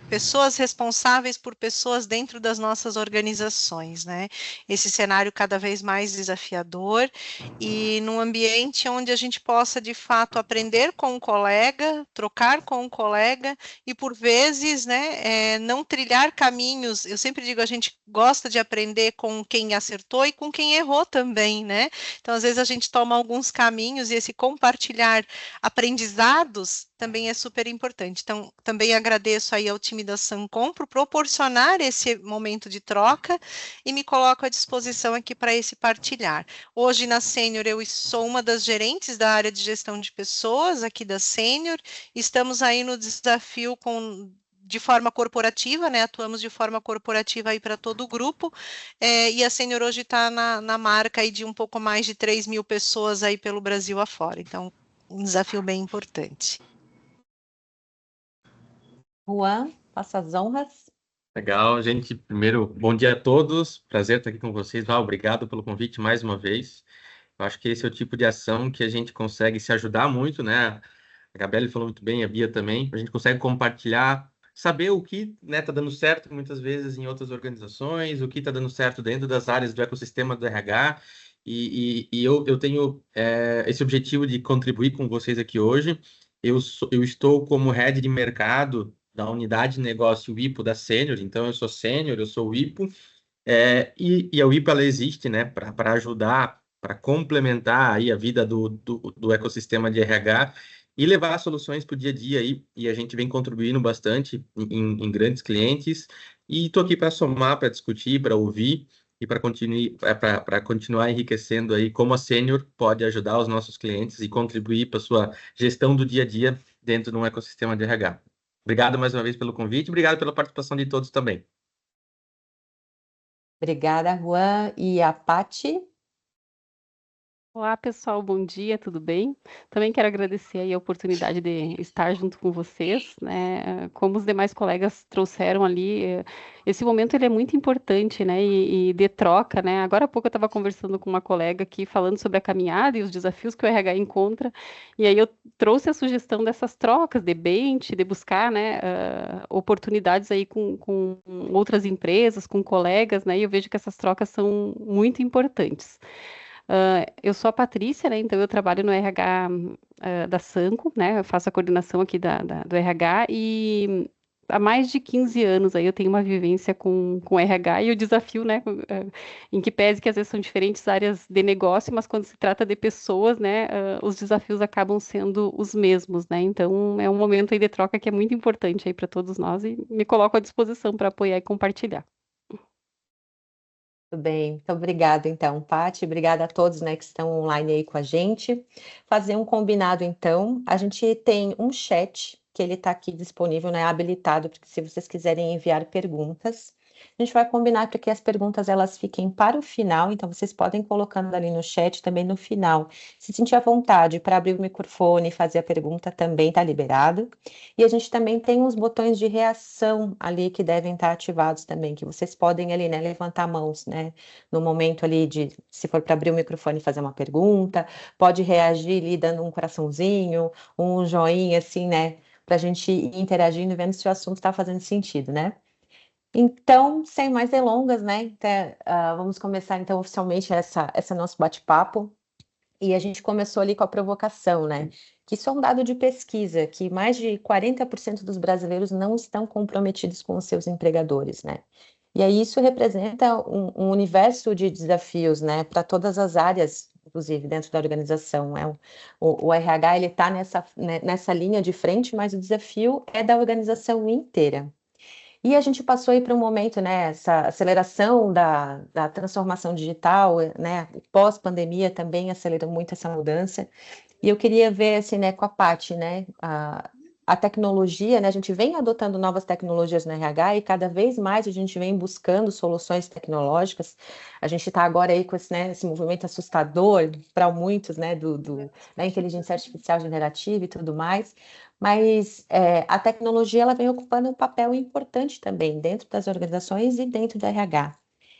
pessoas responsáveis por pessoas dentro das nossas organizações, né? Esse cenário cada vez mais desafiador e num ambiente onde a gente possa, de fato, aprender com o colega, trocar com o colega e, por vezes, né, não trilhar caminhos. Eu sempre digo, a gente gosta de aprender com quem acertou e com quem errou também, né? Então, às vezes, a gente toma alguns caminhos e esse compartilhar aprendizados também é super importante. Então, também agradeço aí ao time da Sancom por proporcionar esse momento de troca e me coloco à disposição aqui para esse partilhar. Hoje na Sênior eu sou uma das gerentes da área de gestão de pessoas aqui da Sênior. Estamos aí no desafio de forma corporativa, né? Atuamos de forma corporativa aí para todo o grupo, e a Sênior hoje está na marca aí de um pouco mais de 3.000 pessoas aí pelo Brasil afora. Então, um desafio bem importante. Juan, faça as honras. Legal, gente. Primeiro, bom dia a todos. Prazer estar aqui com vocês. Val, obrigado pelo convite mais uma vez. Eu acho que esse é o tipo de ação que a gente consegue se ajudar muito, né? A Gabriela falou muito bem, a Bia também. A gente consegue compartilhar, saber o que, né, tá dando certo muitas vezes em outras organizações, o que está dando certo dentro das áreas do ecossistema do RH. E eu tenho esse objetivo de contribuir com vocês aqui hoje. Eu estou como head de mercado da unidade de negócio IPO da Sênior, então eu sou Sênior, eu sou o IPO, e a WIPO ela existe, né, para ajudar, para complementar aí a vida do ecossistema de RH e levar soluções para o dia a dia aí, e a gente vem contribuindo bastante em grandes clientes, e estou aqui para somar, para discutir, para ouvir e para continuar enriquecendo aí como a Sênior pode ajudar os nossos clientes e contribuir para a sua gestão do dia a dia dentro de um ecossistema de RH. Obrigado mais uma vez pelo convite, obrigado pela participação de todos também. Obrigada, Juan. E a Pati? Olá, pessoal, bom dia, tudo bem? Também quero agradecer aí a oportunidade de estar junto com vocês, né? Como os demais colegas trouxeram ali, esse momento ele é muito importante, né? E de troca, né? Agora há pouco eu estava conversando com uma colega aqui falando sobre a caminhada e os desafios que o RH encontra, e aí eu trouxe a sugestão dessas trocas de bench, de buscar, né? Oportunidades aí com outras empresas, com colegas, né? E eu vejo que essas trocas são muito importantes. Eu sou a Patrícia, né? Então eu trabalho no RH da Sanco, né? Eu faço a coordenação aqui do RH e há mais de 15 anos aí eu tenho uma vivência com RH e o desafio, né? Em que pese que às vezes são diferentes áreas de negócio, mas quando se trata de pessoas, né? Os desafios acabam sendo os mesmos, né? Então é um momento aí de troca que é muito importante aí para todos nós e me coloco à disposição para apoiar e compartilhar. Tudo bem, muito obrigada então, Pati, obrigada a todos, né, que estão online aí com a gente. Fazer um combinado então, a gente tem um chat que ele está aqui disponível, né, habilitado, porque se vocês quiserem enviar perguntas, a gente vai combinar para que as perguntas elas fiquem para o final, então vocês podem ir colocando ali no chat também no final. Se sentir à vontade para abrir o microfone e fazer a pergunta também está liberado. E a gente também tem uns botões de reação ali que devem estar ativados também, que vocês podem ali, né, levantar mãos, né, no momento ali de, se for para abrir o microfone e fazer uma pergunta, pode reagir ali dando um coraçãozinho, um joinha assim, né, para a gente ir interagindo e vendo se o assunto está fazendo sentido, né? Então, sem mais delongas, né, vamos começar então oficialmente essa nosso bate-papo. E a gente começou ali com a provocação, né? Que isso é um dado de pesquisa, que mais de 40% dos brasileiros não estão comprometidos com os seus empregadores, né? E aí isso representa um universo de desafios, né? Para todas as áreas, inclusive dentro da organização. O RH ele está nessa linha de frente, mas o desafio é da organização inteira. E a gente passou aí para um momento, né, essa aceleração da transformação digital, né, pós-pandemia também acelerou muito essa mudança. E eu queria ver, assim, né, com a Paty, né, a tecnologia, né, a gente vem adotando novas tecnologias no RH e cada vez mais a gente vem buscando soluções tecnológicas. A gente está agora aí com esse, né, esse movimento assustador para muitos, né, da inteligência artificial generativa e tudo mais. Mas a tecnologia ela vem ocupando um papel importante também dentro das organizações e dentro do RH.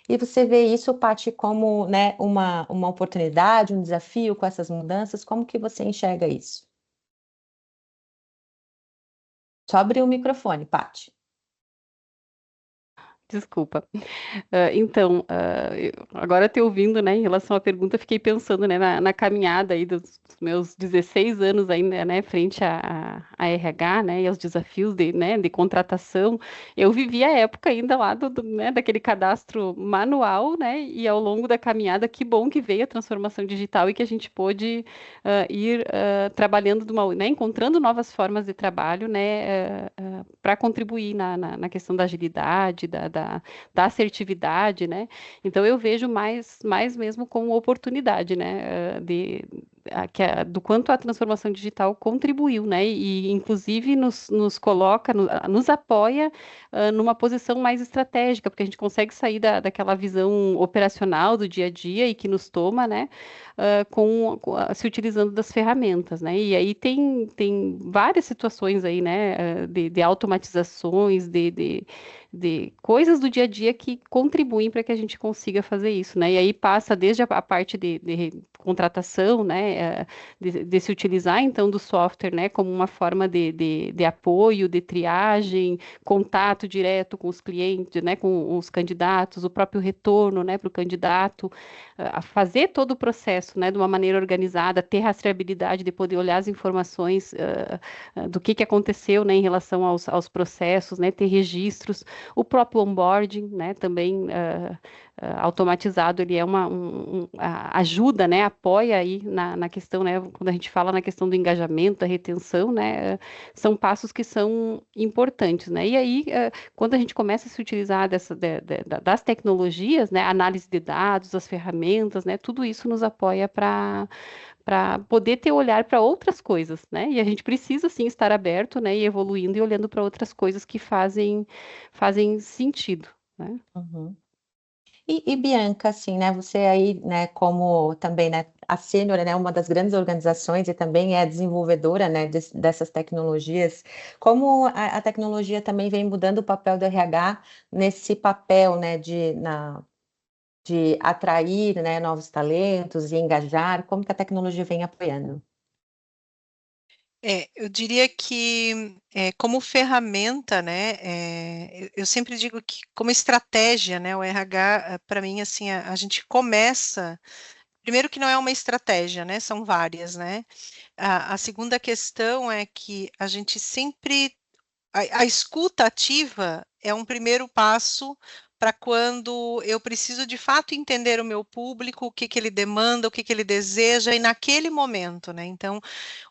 E você vê isso, Paty, como, né, uma oportunidade, um desafio com essas mudanças? Como que você enxerga isso? Só abrir o microfone, Paty. Desculpa. Então, agora te ouvindo, né, em relação à pergunta, fiquei pensando, né, na caminhada aí dos meus 16 anos ainda, né, frente a RH, né, e aos desafios de contratação. Eu vivi a época ainda lá né, daquele cadastro manual, né, e ao longo da caminhada, que bom que veio a transformação digital e que a gente pôde ir trabalhando né, encontrando novas formas de trabalho, né, para contribuir na questão da agilidade, da assertividade, né? Então eu vejo mais mesmo como oportunidade, né? Do quanto a transformação digital contribuiu, né? E inclusive nos coloca, nos apoia numa posição mais estratégica, porque a gente consegue sair daquela visão operacional do dia a dia e que nos toma, né? Se utilizando das ferramentas, né? E aí tem várias situações aí, né? De automatizações, de coisas do dia a dia que contribuem para que a gente consiga fazer isso, né? E aí passa desde a parte de contratação, né? De se utilizar então do software, né? Como uma forma de apoio, de triagem, contato direto com os clientes, né? Com os candidatos, o próprio retorno, né? Para o candidato, a fazer todo o processo, né? De uma maneira organizada, ter rastreabilidade de poder olhar as informações do que aconteceu, né? Em relação aos processos, né? Ter registros, o próprio onboarding, né, também automatizado, ele é ajuda, né, apoia aí na questão, né, quando a gente fala na questão do engajamento, da retenção, né, são passos que são importantes, né, e aí, quando a gente começa a se utilizar das tecnologias, né, análise de dados, as ferramentas, né, tudo isso nos apoia para poder ter olhar para outras coisas, né? E a gente precisa sim estar aberto, né? E evoluindo e olhando para outras coisas que fazem sentido, né? Uhum. E Bianca, assim, né, você aí, né, como também, né, a Sênior, né, uma das grandes organizações e também é desenvolvedora, né, dessas tecnologias, como a tecnologia também vem mudando o papel do RH nesse papel, né, de atrair, né, novos talentos e engajar, como que a tecnologia vem apoiando? Eu diria que como ferramenta, né, eu sempre digo que como estratégia, né, o RH, para mim, assim, a gente começa, primeiro que não é uma estratégia, né, são várias, né, a segunda questão é que a gente sempre, a escuta ativa é um primeiro passo para quando eu preciso de fato entender o meu público, o que que ele demanda, o que que ele deseja, e naquele momento, né? Então,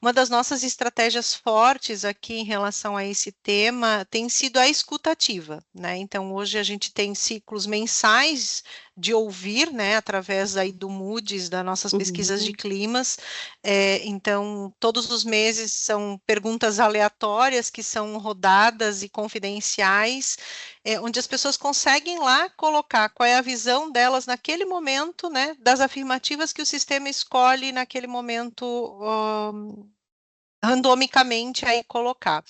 uma das nossas estratégias fortes aqui em relação a esse tema tem sido a escuta ativa, né? Então, hoje a gente tem ciclos mensais de ouvir, né, através aí do Moody's, das nossas pesquisas de climas. Então, todos os meses são perguntas aleatórias que são rodadas e confidenciais, onde as pessoas conseguem lá colocar qual é a visão delas naquele momento, né, das afirmativas que o sistema escolhe naquele momento, randomicamente aí colocar.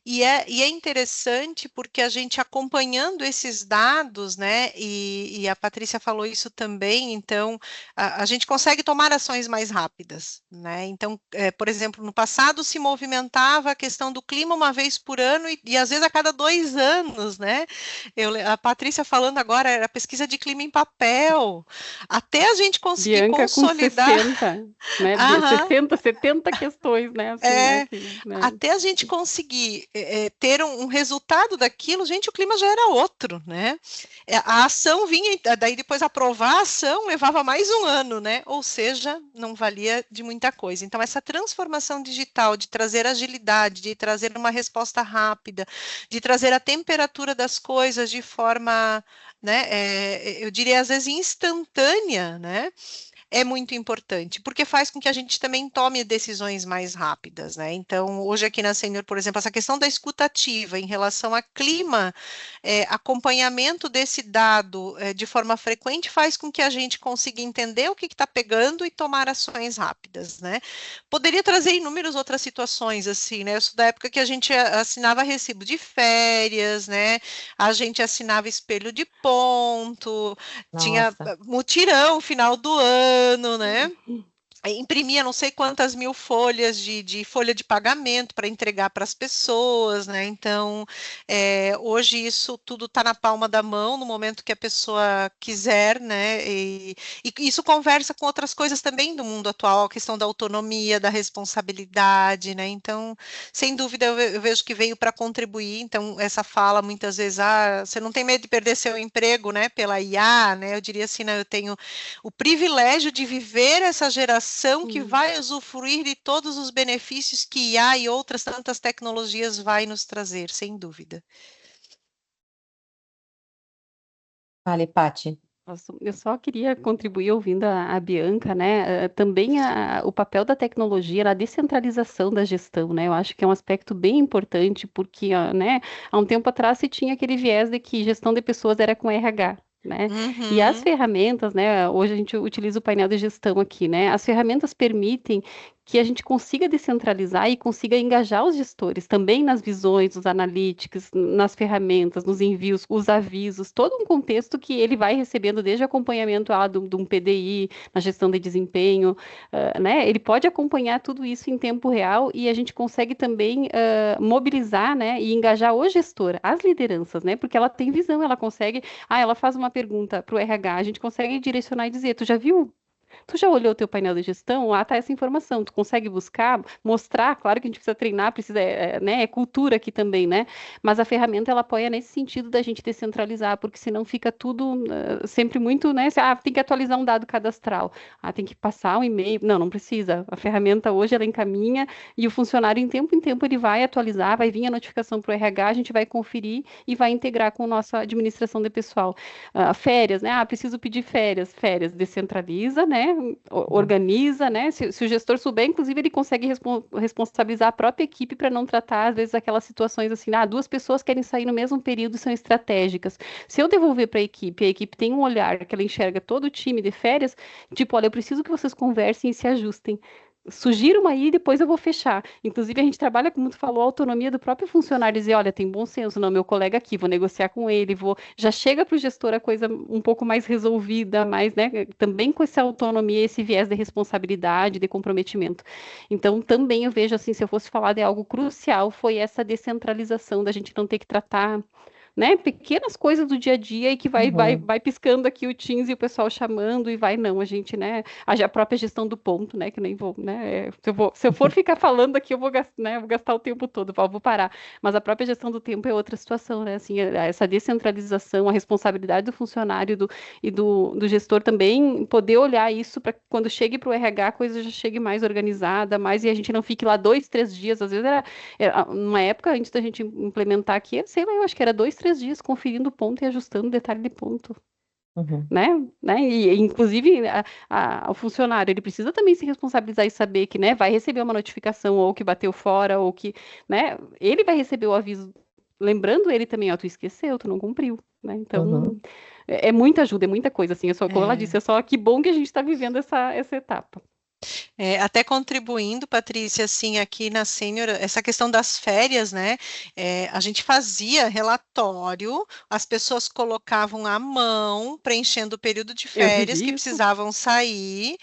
E é interessante porque a gente acompanhando esses dados, né, e a Patrícia falou isso também, então a gente consegue tomar ações mais rápidas, né? Então, por exemplo, no passado se movimentava a questão do clima uma vez por ano e às vezes a cada 2 anos, né? A Patrícia falando agora era pesquisa de clima em papel, até a gente conseguir Bianca com consolidar. 60, né? Aham. 60, 70 questões, né? Assim, né? Né? Até a gente conseguir ter um resultado daquilo, gente, o clima já era outro, né? A ação vinha, daí depois aprovar a ação levava mais um ano, né? Ou seja, não valia de muita coisa. Então, essa transformação digital de trazer agilidade, de trazer uma resposta rápida, de trazer a temperatura das coisas de forma, né? Eu diria às vezes instantânea, né? É muito importante, porque faz com que a gente também tome decisões mais rápidas, né? Então, hoje aqui na Sênior, por exemplo, essa questão da escuta ativa em relação a clima, acompanhamento desse dado de forma frequente faz com que a gente consiga entender o que está pegando e tomar ações rápidas, né? Poderia trazer inúmeras outras situações, assim, né? Eu sou da época que a gente assinava recibo de férias, né? A gente assinava espelho de ponto, tinha Nossa. mutirão final do ano, né? imprimia não sei quantas mil folhas de folha de pagamento para entregar para as pessoas, né? Então, hoje isso tudo está na palma da mão, no momento que a pessoa quiser, né? E isso conversa com outras coisas também do mundo atual, a questão da autonomia, da responsabilidade, né? Então, sem dúvida, eu vejo que veio para contribuir. Então, essa fala muitas vezes, você não tem medo de perder seu emprego, né? Pela IA, né? Eu diria assim, não, eu tenho o privilégio de viver essa geração que vai usufruir de todos os benefícios que IA e outras tantas tecnologias vai nos trazer, sem dúvida. Vale, Paty. Eu só queria contribuir ouvindo a Bianca, né? Também o papel da tecnologia na descentralização da gestão, né? Eu acho que é um aspecto bem importante, porque, né, há um tempo atrás se tinha aquele viés de que gestão de pessoas era com RH. Né? E as Uhum. ferramentas, né? Hoje a gente utiliza o painel de gestão aqui, né? As ferramentas permitem que a gente consiga descentralizar e consiga engajar os gestores também nas visões, nos analytics, nas ferramentas, nos envios, os avisos, todo um contexto que ele vai recebendo desde acompanhamento de um PDI, na gestão de desempenho, né? Ele pode acompanhar tudo isso em tempo real e a gente consegue também mobilizar, né? E engajar o gestor, as lideranças, né? Porque ela tem visão, ela consegue, ela faz uma pergunta para o RH, a gente consegue direcionar e dizer, tu já viu? Tu já olhou o teu painel de gestão? Tá essa informação. Tu consegue buscar, mostrar? Claro que a gente precisa treinar, precisa, né? É cultura aqui também, né? Mas a ferramenta ela apoia nesse sentido da gente descentralizar, porque senão fica tudo sempre muito, né? Tem que atualizar um dado cadastral. Tem que passar um e-mail. Não, não precisa. A ferramenta hoje ela encaminha e o funcionário em tempo ele vai atualizar, vai vir a notificação para o RH, a gente vai conferir e vai integrar com a nossa administração de pessoal. Férias, né? Preciso pedir férias. Férias descentraliza, né? Organiza, né? Se o gestor souber, inclusive, ele consegue responsabilizar a própria equipe para não tratar, às vezes, aquelas situações assim, duas pessoas querem sair no mesmo período e são estratégicas. Se eu devolver para a equipe tem um olhar que ela enxerga todo o time de férias, tipo, olha, eu preciso que vocês conversem e se ajustem. Sugiram aí e depois eu vou fechar. Inclusive, a gente trabalha, como tu falou, a autonomia do próprio funcionário, dizer, olha, tem bom senso, não, meu colega aqui, vou negociar com ele, já chega para o gestor a coisa um pouco mais resolvida, mais, né, também com essa autonomia, esse viés de responsabilidade, de comprometimento. Então, também eu vejo, assim, se eu fosse falar de algo crucial, foi essa descentralização, da gente não ter que tratar, né, pequenas coisas do dia a dia e que Uhum. vai piscando aqui o Teams e o pessoal chamando e vai, não, a gente, né, a própria gestão do ponto, né, que eu nem vou, né, se eu for ficar falando aqui, eu vou gastar, né, vou gastar o tempo todo, vou parar, mas a própria gestão do tempo é outra situação, né, assim, essa descentralização, a responsabilidade do funcionário do gestor também, poder olhar isso para quando chegue para o RH, a coisa já chegue mais organizada, e a gente não fique lá 2, 3 dias, às vezes uma época, antes da gente implementar aqui, sei lá, eu acho que era 2, 3 dias conferindo ponto e ajustando detalhe de ponto, Uhum. né? E inclusive, o funcionário, ele precisa também se responsabilizar e saber que, né, vai receber uma notificação ou que bateu fora, ou que, né, ele vai receber o aviso, lembrando ele também, tu esqueceu, tu não cumpriu, né? Então, Uhum. é muita ajuda, é muita coisa, assim, como ela disse, É. é só que bom que a gente está vivendo essa etapa. Até contribuindo, Patrícia, assim, aqui na Sênior, essa questão das férias, né? A gente fazia relatório, as pessoas colocavam à mão, preenchendo o período de Eu férias vivi que isso. precisavam sair,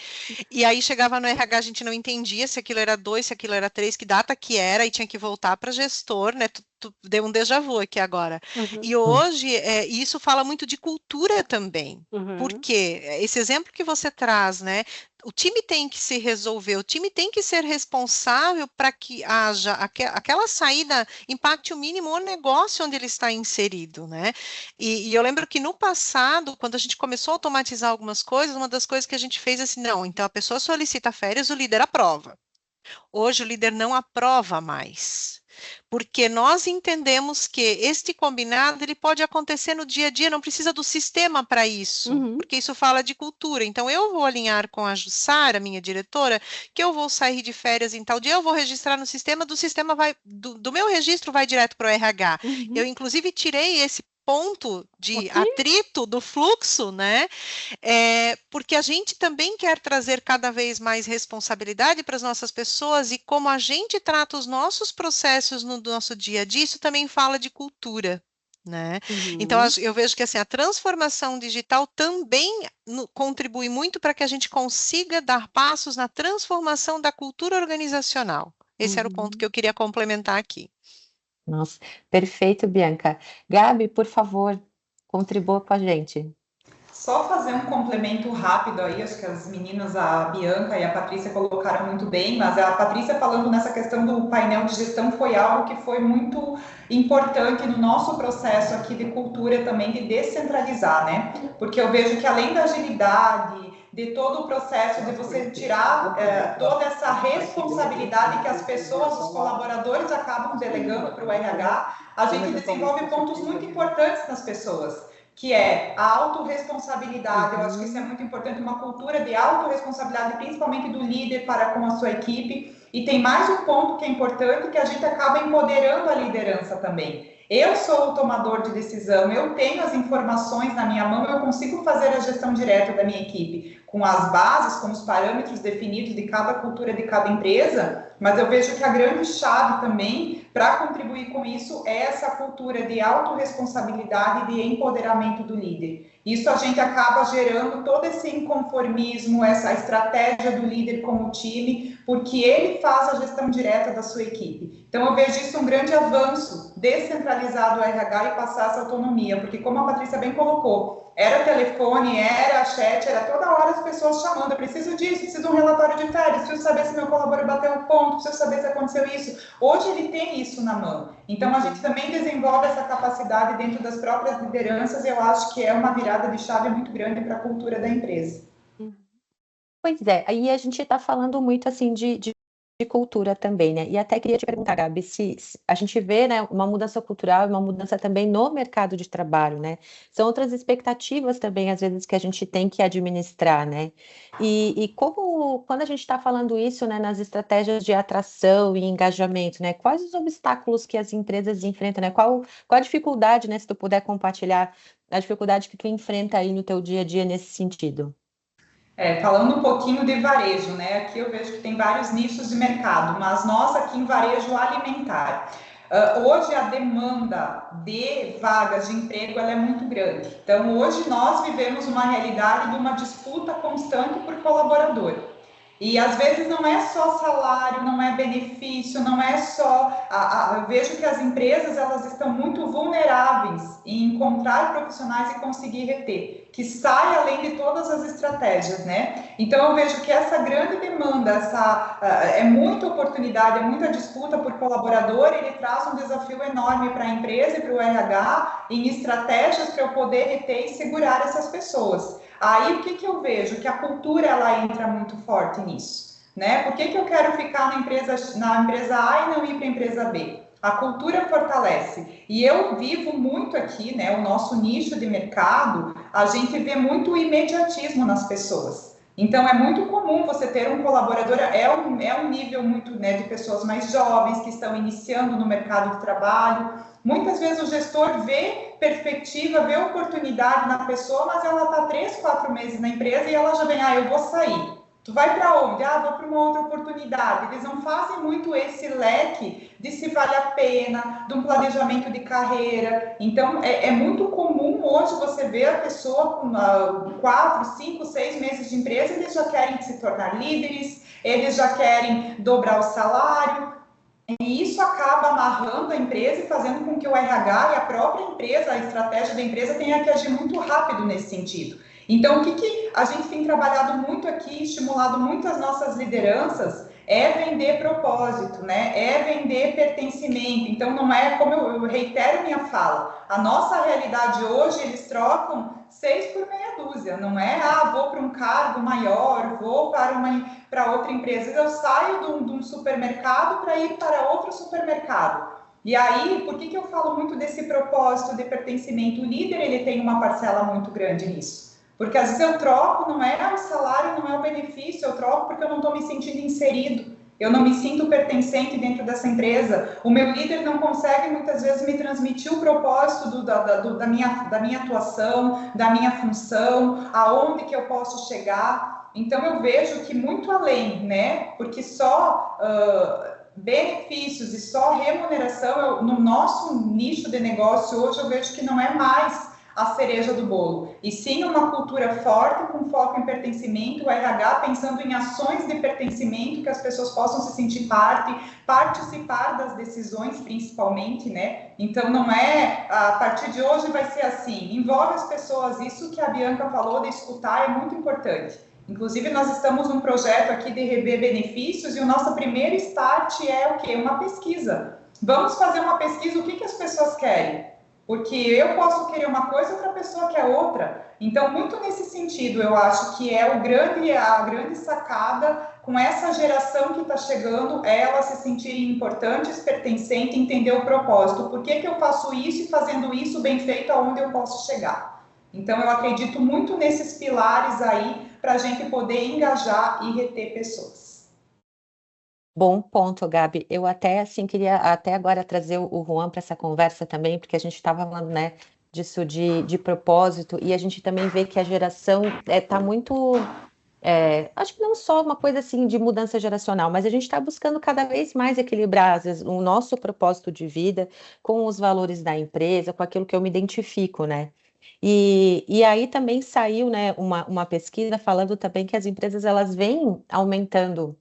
e aí chegava no RH, a gente não entendia se aquilo era 2, se aquilo era 3, que data que era, e tinha que voltar para gestor, né? Tu deu um déjà vu aqui agora. Uhum, E hoje, isso fala muito de cultura também. uhum, Porque esse exemplo que você traz, né? O time tem que se resolver, o time tem que ser responsável para que haja aquela saída impacte o mínimo o negócio onde ele está inserido, né? E eu lembro que no passado, quando a gente começou a automatizar algumas coisas, uma das coisas que a gente fez é assim, não, então a pessoa solicita férias, o líder aprova. Hoje o líder não aprova mais, porque nós entendemos que este combinado ele pode acontecer no dia a dia, não precisa do sistema para isso, uhum, porque isso fala de cultura. Então eu vou alinhar com a Jussara, minha diretora, que eu vou sair de férias em tal dia, eu vou registrar no sistema, do sistema vai do meu registro vai direto para o RH. Eu uhum. inclusive tirei esse ponto de Ok. atrito do fluxo, né? Porque a gente também quer trazer cada vez mais responsabilidade para as nossas pessoas e como a gente trata os nossos processos no nosso dia a dia, isso também fala de cultura. né? Então, Uhum. eu vejo que assim, a transformação digital também contribui muito para que a gente consiga dar passos na transformação da cultura organizacional. Esse era o ponto que Uhum. eu queria complementar aqui. Nossa, perfeito, Bianca. Gabi, por favor, contribua com a gente. Só fazer um complemento rápido aí, acho que as meninas, a Bianca e a Patrícia colocaram muito bem, mas a Patrícia falando nessa questão do painel de gestão foi algo que foi muito importante no nosso processo aqui de cultura também, de descentralizar, né? Porque eu vejo que além da agilidade, de todo o processo de você tirar toda essa responsabilidade que as pessoas, os colaboradores acabam delegando para o RH, a gente desenvolve pontos muito importantes nas pessoas, que é a autorresponsabilidade. Eu acho que isso é muito importante, uma cultura de autorresponsabilidade, principalmente do líder para com a sua equipe. E tem mais um ponto que é importante, que a gente acaba empoderando a liderança também. Eu sou o tomador de decisão, eu tenho as informações na minha mão, eu consigo fazer a gestão direta da minha equipe, com as bases, com os parâmetros definidos de cada cultura de cada empresa, mas eu vejo que a grande chave também para contribuir com isso é essa cultura de autorresponsabilidade e de empoderamento do líder. Isso a gente acaba gerando todo esse inconformismo, essa estratégia do líder com o time, porque ele faz a gestão direta da sua equipe. Então eu vejo isso um grande avanço, descentralizar do RH e passar essa autonomia, porque como a Patrícia bem colocou, era telefone, era chat, era toda hora as pessoas chamando, eu preciso disso, preciso de um relatório de férias, preciso saber se meu colaborador bateu o ponto, preciso saber se aconteceu isso. Hoje ele tem isso na mão. Então a gente também desenvolve essa capacidade dentro das próprias lideranças e eu acho que é uma virada de chave muito grande para a cultura da empresa. Pois é, aí a gente está falando muito assim de cultura também, né? E até queria te perguntar, Gabi, se a gente vê, né, uma mudança cultural e uma mudança também no mercado de trabalho, né? São outras expectativas também, às vezes, que a gente tem que administrar, né? E como, quando a gente está falando isso, né, nas estratégias de atração e engajamento, né? Quais os obstáculos que as empresas enfrentam, né? Qual a dificuldade, né, se tu puder compartilhar a dificuldade que tu enfrenta aí no teu dia a dia nesse sentido? Falando um pouquinho de varejo, né? Aqui eu vejo que tem vários nichos de mercado, mas nós aqui em varejo alimentar. Hoje a demanda de vagas de emprego ela é muito grande. Então hoje nós vivemos uma realidade de uma disputa constante por colaborador. E às vezes não é só salário, não é benefício, não é só... eu vejo que as empresas elas estão muito vulneráveis em encontrar profissionais e conseguir reter, que sai além de todas as estratégias, né? Então eu vejo que essa grande demanda, é muita oportunidade, é muita disputa por colaborador, ele traz um desafio enorme para a empresa e para o RH em estratégias para eu poder reter e segurar essas pessoas. Aí o que eu vejo? Que a cultura ela entra muito forte nisso, né? Por que eu quero ficar na empresa A e não ir para a empresa B? A cultura fortalece. E eu vivo muito aqui, né? O nosso nicho de mercado, a gente vê muito imediatismo nas pessoas. Então é muito comum você ter um colaborador, é um nível muito, né, de pessoas mais jovens que estão iniciando no mercado de trabalho. Muitas vezes o gestor vê perspectiva, vê oportunidade na pessoa, mas ela está 3, 4 meses na empresa e ela já vem, eu vou sair. Tu vai para onde? Vou para uma outra oportunidade. Eles não fazem muito esse leque de se vale a pena, de um planejamento de carreira. Então, é muito comum hoje você ver a pessoa com 4, 5, 6 meses de empresa, eles já querem se tornar líderes, eles já querem dobrar o salário. E isso acaba amarrando a empresa e fazendo com que o RH e a própria empresa, a estratégia da empresa tenha que agir muito rápido nesse sentido. Então, o que a gente tem trabalhado muito aqui, estimulado muito as nossas lideranças, é vender propósito, né? É vender pertencimento. Então, não é, como eu reitero minha fala, a nossa realidade hoje, eles trocam 6 por meia dúzia, não é, vou para um cargo maior, vou para outra empresa. Eu saio de um supermercado para ir para outro supermercado. E aí, por que eu falo muito desse propósito de pertencimento? O líder, ele tem uma parcela muito grande nisso. Porque às vezes eu troco, não é o salário, não é o benefício, eu troco porque eu não estou me sentindo inserido, eu não me sinto pertencente dentro dessa empresa, o meu líder não consegue muitas vezes me transmitir o propósito da minha atuação, da minha função, aonde que eu posso chegar. Então eu vejo que muito além, né, porque só... benefícios e só remuneração, no nosso nicho de negócio hoje, eu vejo que não é mais a cereja do bolo, e sim uma cultura forte, com foco em pertencimento, o RH pensando em ações de pertencimento, que as pessoas possam se sentir parte, participar das decisões, principalmente, né? Então, não é, a partir de hoje vai ser assim, envolve as pessoas, isso que a Bianca falou de escutar é muito importante. Inclusive, nós estamos num projeto aqui de rever benefícios, e o nosso primeiro start é o quê? Uma pesquisa. Vamos fazer uma pesquisa, o que as pessoas querem? Porque eu posso querer uma coisa, outra pessoa quer outra. Então, muito nesse sentido, eu acho que é a grande sacada com essa geração que está chegando, é elas se sentirem importantes, pertencentes, entender o propósito. Por que eu faço isso, e fazendo isso bem feito, aonde eu posso chegar? Então, eu acredito muito nesses pilares aí, para a gente poder engajar e reter pessoas. Bom ponto, Gabi. Eu até assim queria até agora trazer o Juan para essa conversa também, porque a gente estava falando, né, disso de propósito, e a gente também vê que a geração está muito. Acho que não só uma coisa assim de mudança geracional, mas a gente está buscando cada vez mais equilibrar às vezes, o nosso propósito de vida com os valores da empresa, com aquilo que eu me identifico, né? E aí também saiu, né, uma pesquisa falando também que as empresas elas vêm aumentando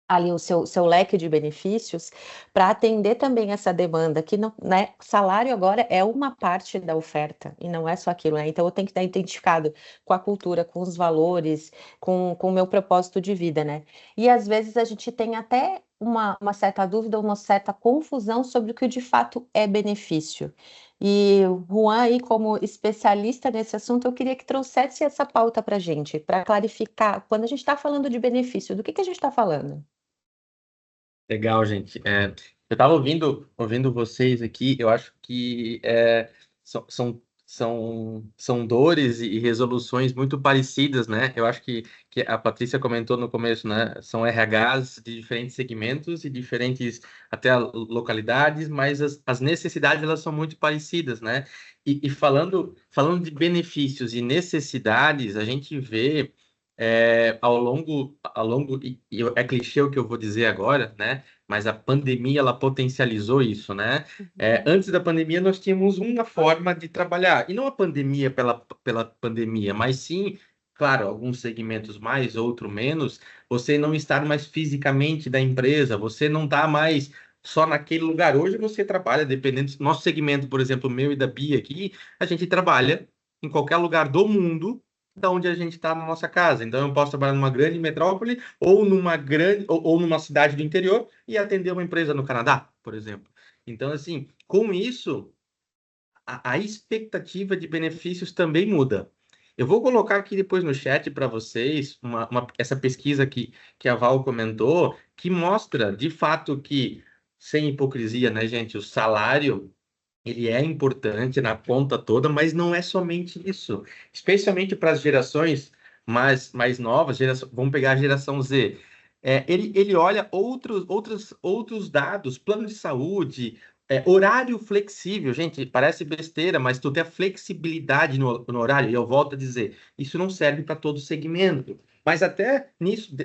ali o seu leque de benefícios para atender também essa demanda, que não, né, salário agora é uma parte da oferta e não é só aquilo, né? Então eu tenho que estar identificado com a cultura, com os valores, com o meu propósito de vida, né? E às vezes a gente tem até uma certa dúvida, uma certa confusão sobre o que de fato é benefício. E o Juan, aí, como especialista nesse assunto, eu queria que trouxesse essa pauta para a gente, para clarificar, quando a gente está falando de benefício, do que a gente está falando? Legal, gente. Eu estava ouvindo vocês aqui, eu acho que são dores e resoluções muito parecidas, né? Eu acho que a Patrícia comentou no começo, né? São RHs de diferentes segmentos e diferentes até localidades, mas as necessidades elas são muito parecidas, né? E falando de benefícios e necessidades, a gente vê ao longo é clichê o que eu vou dizer agora, né? Mas a pandemia ela potencializou isso, né? Antes da pandemia nós tínhamos uma forma de trabalhar e não a pandemia pela pandemia, mas sim, claro, alguns segmentos mais, outro menos. Você não estar mais fisicamente da empresa, você não está mais só naquele lugar. Hoje você trabalha, dependendo do nosso segmento, por exemplo, o meu e da Bia aqui, a gente trabalha em qualquer lugar do mundo da onde a gente está na nossa casa. Então, eu posso trabalhar numa grande metrópole ou numa cidade do interior e atender uma empresa no Canadá, por exemplo. Então, assim, com isso, a expectativa de benefícios também muda. Eu vou colocar aqui depois no chat para vocês essa pesquisa que a Val comentou, que mostra, de fato, que, sem hipocrisia, né, gente, o salário ele é importante na ponta toda, mas não é somente isso. Especialmente para as gerações mais novas, vamos pegar a geração Z. Ele olha outros dados, plano de saúde, horário flexível. Gente, parece besteira, mas tu tem a flexibilidade no horário, e eu volto a dizer, isso não serve para todo segmento. Mas até nisso,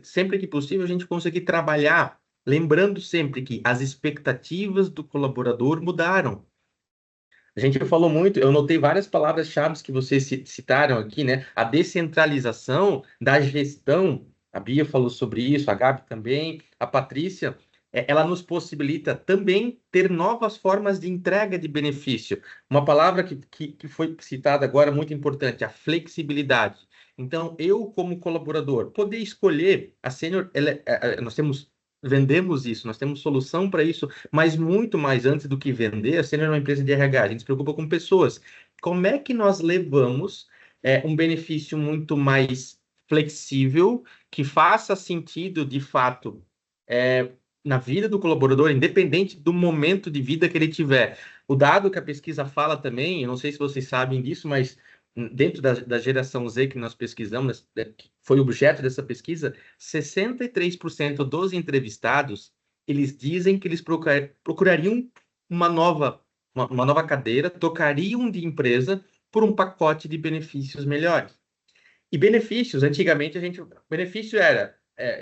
sempre que possível, a gente conseguir trabalhar, lembrando sempre que as expectativas do colaborador mudaram. A gente falou muito, eu notei várias palavras-chave que vocês citaram aqui, né? A descentralização da gestão, a Bia falou sobre isso, a Gabi também, a Patrícia, ela nos possibilita também ter novas formas de entrega de benefício. Uma palavra que foi citada agora, muito importante, a flexibilidade. Então, eu, como colaborador, poder escolher a Sênior, vendemos isso, nós temos solução para isso, mas muito mais antes do que vender, a Sênior é uma empresa de RH, a gente se preocupa com pessoas. Como é que nós levamos um benefício muito mais flexível, que faça sentido, de fato, na vida do colaborador, independente do momento de vida que ele tiver. O dado que a pesquisa fala também, eu não sei se vocês sabem disso, mas dentro da geração Z que nós pesquisamos, que foi objeto dessa pesquisa, 63% dos entrevistados, eles dizem que eles procurariam uma nova cadeira, trocariam de empresa por um pacote de benefícios melhores. E benefícios, antigamente, benefício era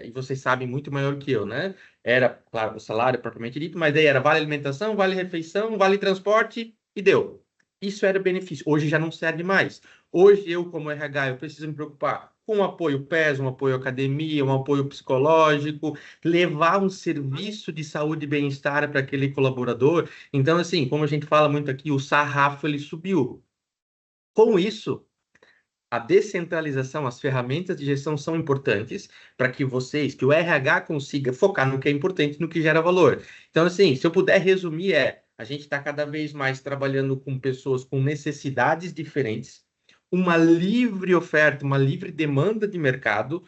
e vocês sabem muito maior que eu, né? Era, claro, o salário propriamente dito, mas daí era vale alimentação, vale refeição, vale transporte e deu. Isso era benefício. Hoje já não serve mais. Hoje eu, como RH, eu preciso me preocupar com um apoio PES, um apoio academia, um apoio psicológico, levar um serviço de saúde e bem-estar para aquele colaborador. Então, assim, como a gente fala muito aqui, o sarrafo ele subiu. Com isso, a descentralização, as ferramentas de gestão são importantes para que vocês, que o RH consiga focar no que é importante, no que gera valor. Então, assim, se eu puder resumir, a gente está cada vez mais trabalhando com pessoas com necessidades diferentes, uma livre oferta, uma livre demanda de mercado,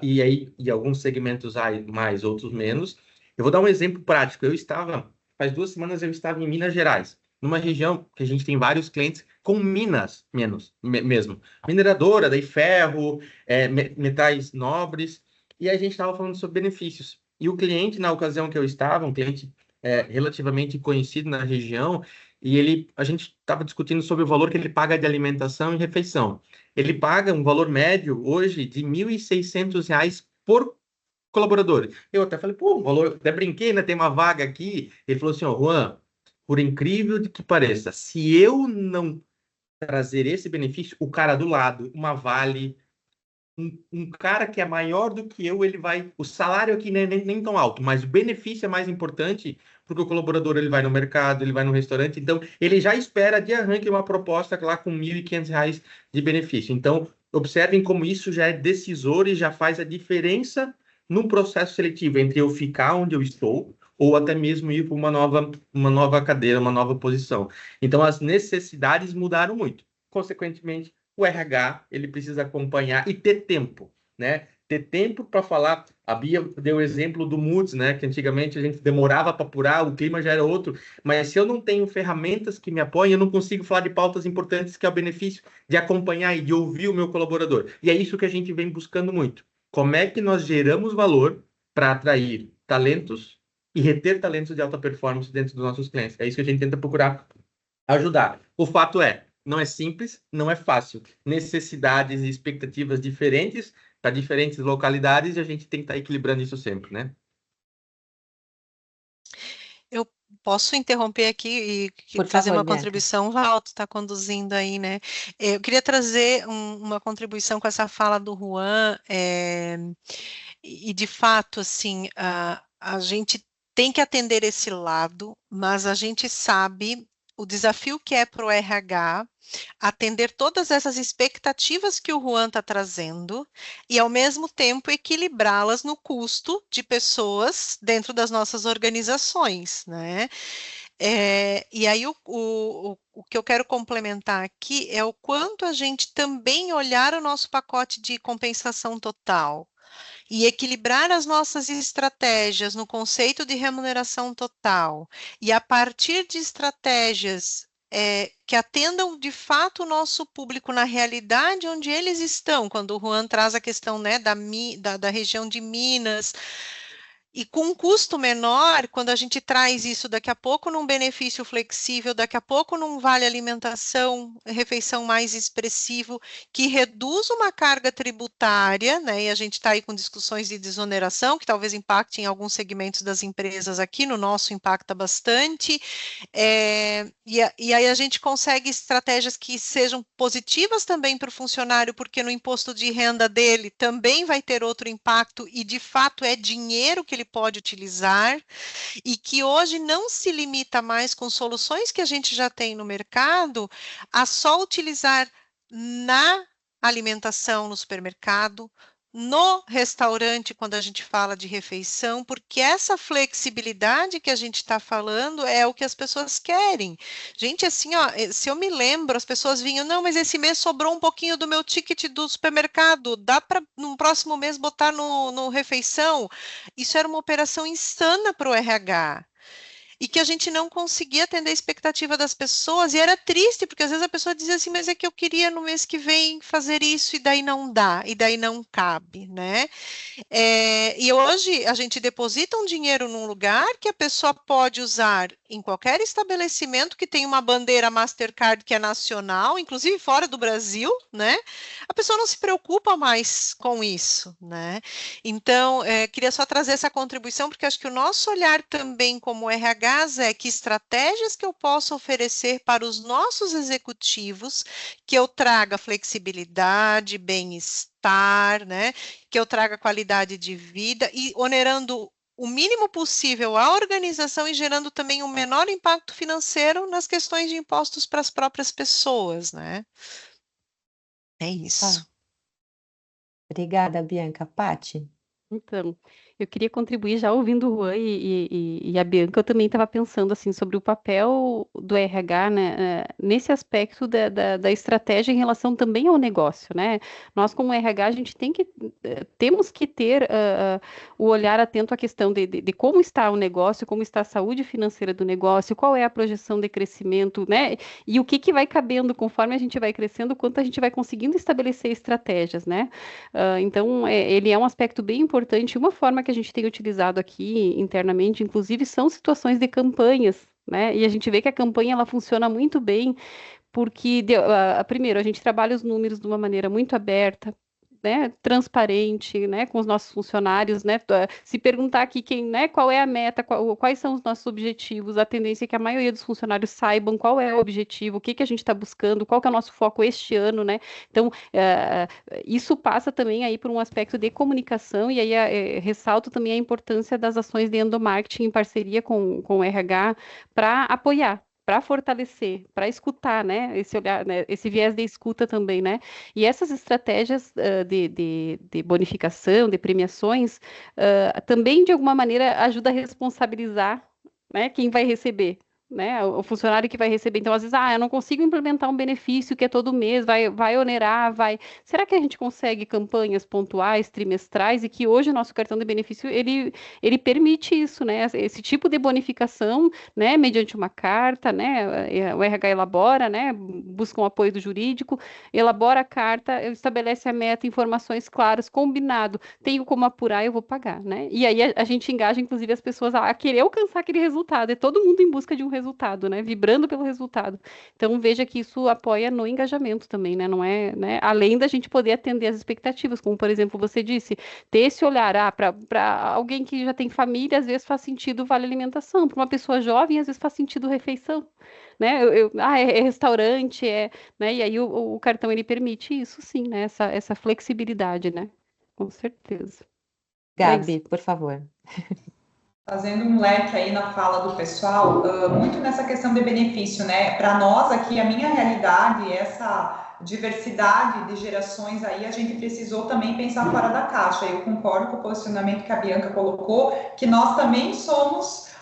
e aí, e alguns segmentos mais, outros menos. Eu vou dar um exemplo prático. Faz 2 semanas eu estava em Minas Gerais, numa região que a gente tem vários clientes com minas mesmo. Mineradora, daí ferro, metais nobres, e a gente estava falando sobre benefícios. E o cliente, na ocasião que eu estava, um cliente relativamente conhecido na região, e a gente estava discutindo sobre o valor que ele paga de alimentação e refeição. Ele paga um valor médio hoje de R$ 1.600 por colaborador. Eu até falei, pô, um valor, até brinquei, né? Tem uma vaga aqui. Ele falou assim, ó, Juan, por incrível de que pareça, se eu não trazer esse benefício, o cara do lado, uma Vale, um cara que é maior do que eu, ele vai. O salário aqui não é nem tão alto, mas o benefício é mais importante, porque o colaborador ele vai no mercado, ele vai no restaurante, então ele já espera de arranque uma proposta lá com R$ 1.500 de benefício. Então, observem como isso já é decisor e já faz a diferença no processo seletivo entre eu ficar onde eu estou ou até mesmo ir para uma nova cadeira, uma nova posição. Então, as necessidades mudaram muito. Consequentemente, o RH ele precisa acompanhar e ter tempo, né? Ter tempo para falar. A Bia deu o exemplo do Moods, né? Que antigamente a gente demorava para apurar, o clima já era outro. Mas se eu não tenho ferramentas que me apoiem, eu não consigo falar de pautas importantes que é o benefício de acompanhar e de ouvir o meu colaborador. E é isso que a gente vem buscando muito. Como é que nós geramos valor para atrair talentos e reter talentos de alta performance dentro dos nossos clientes? É isso que a gente tenta procurar ajudar. O fato não é simples, não é fácil. Necessidades e expectativas diferentes para diferentes localidades e a gente tem que estar equilibrando isso sempre, né? Eu posso interromper aqui e Por trazer favor, uma Bianca. contribuição? Valdo está conduzindo aí, né? Eu queria trazer uma contribuição com essa fala do Juan, e de fato, assim, a gente tem que atender esse lado, mas a gente sabe o desafio que é para o RH atender todas essas expectativas que o Juan está trazendo e, ao mesmo tempo, equilibrá-las no custo de pessoas dentro das nossas organizações, né? E aí o que eu quero complementar aqui é o quanto a gente também olhar o nosso pacote de compensação total e equilibrar as nossas estratégias no conceito de remuneração total e a partir de estratégias que atendam de fato o nosso público na realidade onde eles estão, quando o Juan traz a questão, né, da região de Minas, e com um custo menor, quando a gente traz isso daqui a pouco num benefício flexível, daqui a pouco num vale alimentação, refeição mais expressivo, que reduz uma carga tributária, né? E a gente está aí com discussões de desoneração, que talvez impacte em alguns segmentos das empresas aqui, no nosso impacta bastante. E aí a gente consegue estratégias que sejam positivas também para o funcionário, porque no imposto de renda dele também vai ter outro impacto, e de fato é dinheiro que ele pode utilizar, e que hoje não se limita mais com soluções que a gente já tem no mercado, a só utilizar na alimentação no supermercado, no restaurante, quando a gente fala de refeição, porque essa flexibilidade que a gente está falando é o que as pessoas querem. Gente, assim, ó, se eu me lembro, as pessoas vinham, não, mas esse mês sobrou um pouquinho do meu ticket do supermercado, dá para no próximo mês botar no refeição? Isso era uma operação insana para o RH. e que a gente não conseguia atender a expectativa das pessoas, e era triste, porque às vezes a pessoa dizia assim, mas é que eu queria no mês que vem fazer isso, e daí não dá, e daí não cabe, né? E hoje a gente deposita um dinheiro num lugar que a pessoa pode usar em qualquer estabelecimento que tem uma bandeira Mastercard que é nacional, inclusive fora do Brasil, né? A pessoa não se preocupa mais com isso, né? Então, queria só trazer essa contribuição, porque acho que o nosso olhar também como RHs é que estratégias que eu posso oferecer para os nossos executivos, que eu traga flexibilidade, bem-estar, né? Que eu traga qualidade de vida e onerando o mínimo possível a organização e gerando também um menor impacto financeiro nas questões de impostos para as próprias pessoas, né? É isso. Obrigada, Bianca. Paty? Então, eu queria contribuir já ouvindo o Juan e a Bianca, eu também estava pensando assim sobre o papel do RH, né, nesse aspecto da estratégia em relação também ao negócio, né? Nós, como RH, a gente temos que ter o olhar atento à questão de como está o negócio, como está a saúde financeira do negócio, qual é a projeção de crescimento, né? E o que vai cabendo conforme a gente vai crescendo, quanto a gente vai conseguindo estabelecer estratégias, né? Então, ele é um aspecto bem importante. Uma forma que a gente tem utilizado aqui internamente, inclusive, são situações de campanhas, né? E a gente vê que a campanha ela funciona muito bem, porque, primeiro, a gente trabalha os números de uma maneira muito aberta, né, transparente, né, com os nossos funcionários, né, se perguntar aqui né, qual é a meta, quais são os nossos objetivos, a tendência é que a maioria dos funcionários saibam qual é o objetivo, o que a gente está buscando, qual que é o nosso foco este ano, né, então isso passa também aí por um aspecto de comunicação, e aí ressalto também a importância das ações de endomarketing em parceria com o RH para apoiar, para fortalecer, para escutar, né? Esse olhar, né? Esse viés de escuta também, né? E essas estratégias de bonificação, de premiações, também de alguma maneira ajuda a responsabilizar, né, quem vai receber. Né, o funcionário que vai receber, então às vezes, eu não consigo implementar um benefício que é todo mês, vai onerar, vai. Será que a gente consegue campanhas pontuais, trimestrais, e que hoje o nosso cartão de benefício ele permite isso, né? Esse tipo de bonificação, né? Mediante uma carta, né? O RH elabora, né? Busca um apoio do jurídico, elabora a carta, estabelece a meta, informações claras, combinado, tenho como apurar, eu vou pagar, né? E aí a gente engaja, inclusive, as pessoas a querer alcançar aquele resultado, é todo mundo em busca de um resultado, né? Vibrando pelo resultado. Então, veja que isso apoia no engajamento também, né? Não é, né? Além da gente poder atender as expectativas, como, por exemplo, você disse, ter esse olhar, para alguém que já tem família, às vezes faz sentido vale alimentação, para uma pessoa jovem, às vezes faz sentido refeição, né? É restaurante, né? E aí o cartão, ele permite isso, sim, né? Essa flexibilidade, né? Com certeza. Gabi, por favor. Fazendo um leque aí na fala do pessoal, muito nessa questão de benefício, né? Para nós aqui, a minha realidade, essa diversidade de gerações aí, a gente precisou também pensar fora da caixa. Eu concordo com o posicionamento que a Bianca colocou, que nós também somos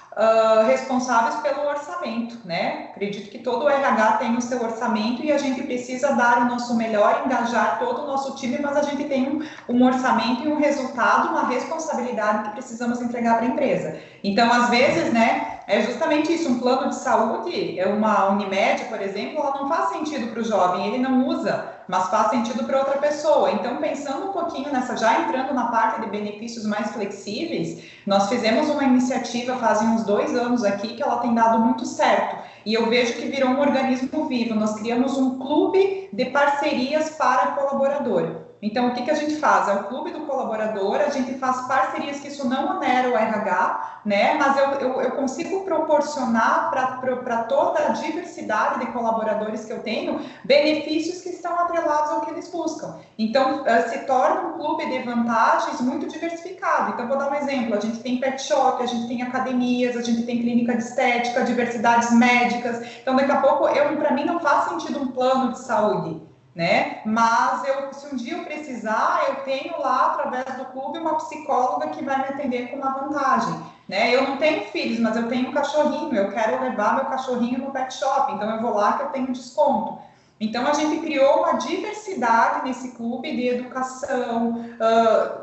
responsáveis pelo orçamento, né? Acredito que todo o RH tem o seu orçamento e a gente precisa dar o nosso melhor, engajar todo o nosso time, mas a gente tem um orçamento e um resultado, uma responsabilidade que precisamos entregar para a empresa. Então, às vezes, né, é justamente isso, um plano de saúde, uma Unimed, por exemplo, ela não faz sentido para o jovem, ele não usa, mas faz sentido para outra pessoa. Então, pensando um pouquinho nessa, já entrando na parte de benefícios mais flexíveis, nós fizemos uma iniciativa fazem uns 2 anos aqui que ela tem dado muito certo. E eu vejo que virou um organismo vivo. Nós criamos um clube de parcerias para colaborador. Então, o que a gente faz? É o clube do colaborador, a gente faz parcerias que isso não onera o RH, né? Mas eu consigo proporcionar para toda a diversidade de colaboradores que eu tenho, benefícios que estão atrelados ao que eles buscam. Então, se torna um clube de vantagens muito diversificado. Então, vou dar um exemplo. A gente tem pet shop, a gente tem academias, a gente tem clínica de estética, diversidades médicas. Então, daqui a pouco, para mim, não faz sentido um plano de saúde, né? Mas se um dia eu precisar, eu tenho lá, através do clube, uma psicóloga que vai me atender com uma vantagem, né? Eu não tenho filhos, mas eu tenho um cachorrinho, eu quero levar meu cachorrinho no pet shop, então eu vou lá que eu tenho desconto. Então, a gente criou uma diversidade nesse clube de educação,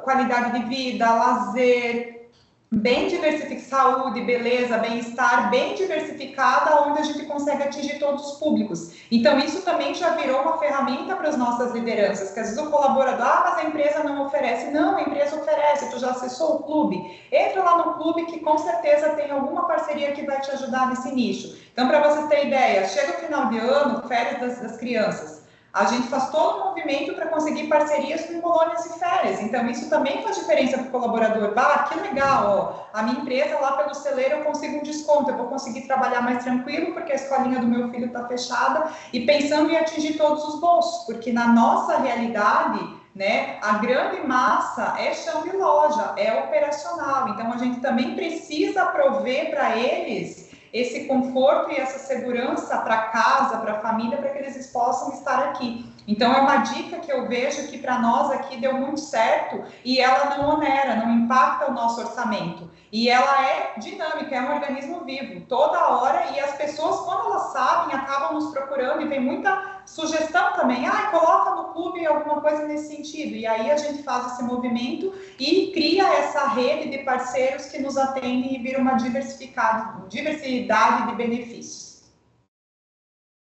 qualidade de vida, lazer, bem diversificada, saúde, beleza, bem-estar, bem diversificada, onde a gente consegue atingir todos os públicos. Então, isso também já virou uma ferramenta para as nossas lideranças, que às vezes o colaborador, mas a empresa não oferece. Não, a empresa oferece, tu já acessou o clube? Entra lá no clube que com certeza tem alguma parceria que vai te ajudar nesse nicho. Então, para você ter ideia, chega o final de ano, férias das crianças, a gente faz todo um movimento para conseguir parcerias com colônias e férias. Então, isso também faz diferença para o colaborador. Que legal, ó, a minha empresa lá pelo celeiro eu consigo um desconto, eu vou conseguir trabalhar mais tranquilo porque a escolinha do meu filho está fechada, e pensando em atingir todos os bolsos, porque na nossa realidade, né, a grande massa é chão de loja, é operacional. Então, a gente também precisa prover para eles esse conforto e essa segurança para casa, para a família, para que eles possam estar aqui. Então, é uma dica que eu vejo que para nós aqui deu muito certo, e ela não onera, não impacta o nosso orçamento. E ela é dinâmica, é um organismo vivo, toda hora, e as pessoas, quando elas sabem, acabam nos procurando, e vem muita sugestão também, coloca no clube alguma coisa nesse sentido, e aí a gente faz esse movimento e cria essa rede de parceiros que nos atendem e vira uma diversidade de benefícios.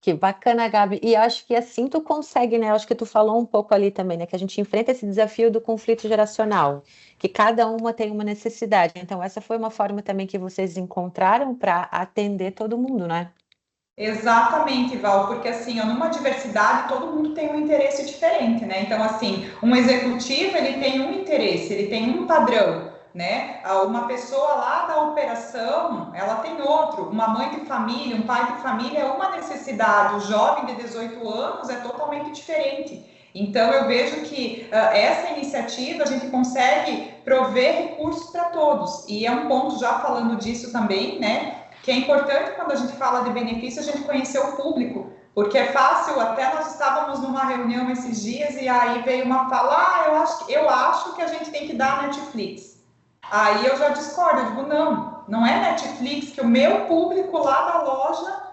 Que bacana, Gabi. E acho que assim tu consegue, né? Acho que tu falou um pouco ali também, né? Que a gente enfrenta esse desafio do conflito geracional, que cada uma tem uma necessidade. Então, essa foi uma forma também que vocês encontraram para atender todo mundo, né? Exatamente, Val, porque assim, numa diversidade todo mundo tem um interesse diferente, né? Então, assim, um executivo, ele tem um interesse, ele tem um padrão, né? Uma pessoa lá da operação, ela tem outro. Uma mãe de família, um pai de família é uma necessidade. O jovem de 18 anos é totalmente diferente. Então, eu vejo que essa iniciativa a gente consegue prover recursos para todos. E é um ponto, já falando disso também, né? Que é importante, quando a gente fala de benefício, a gente conhecer o público, porque é fácil. Até nós estávamos numa reunião esses dias e aí veio uma fala, eu acho que a gente tem que dar Netflix. Aí eu já discordo, eu digo, não é Netflix que o meu público lá da loja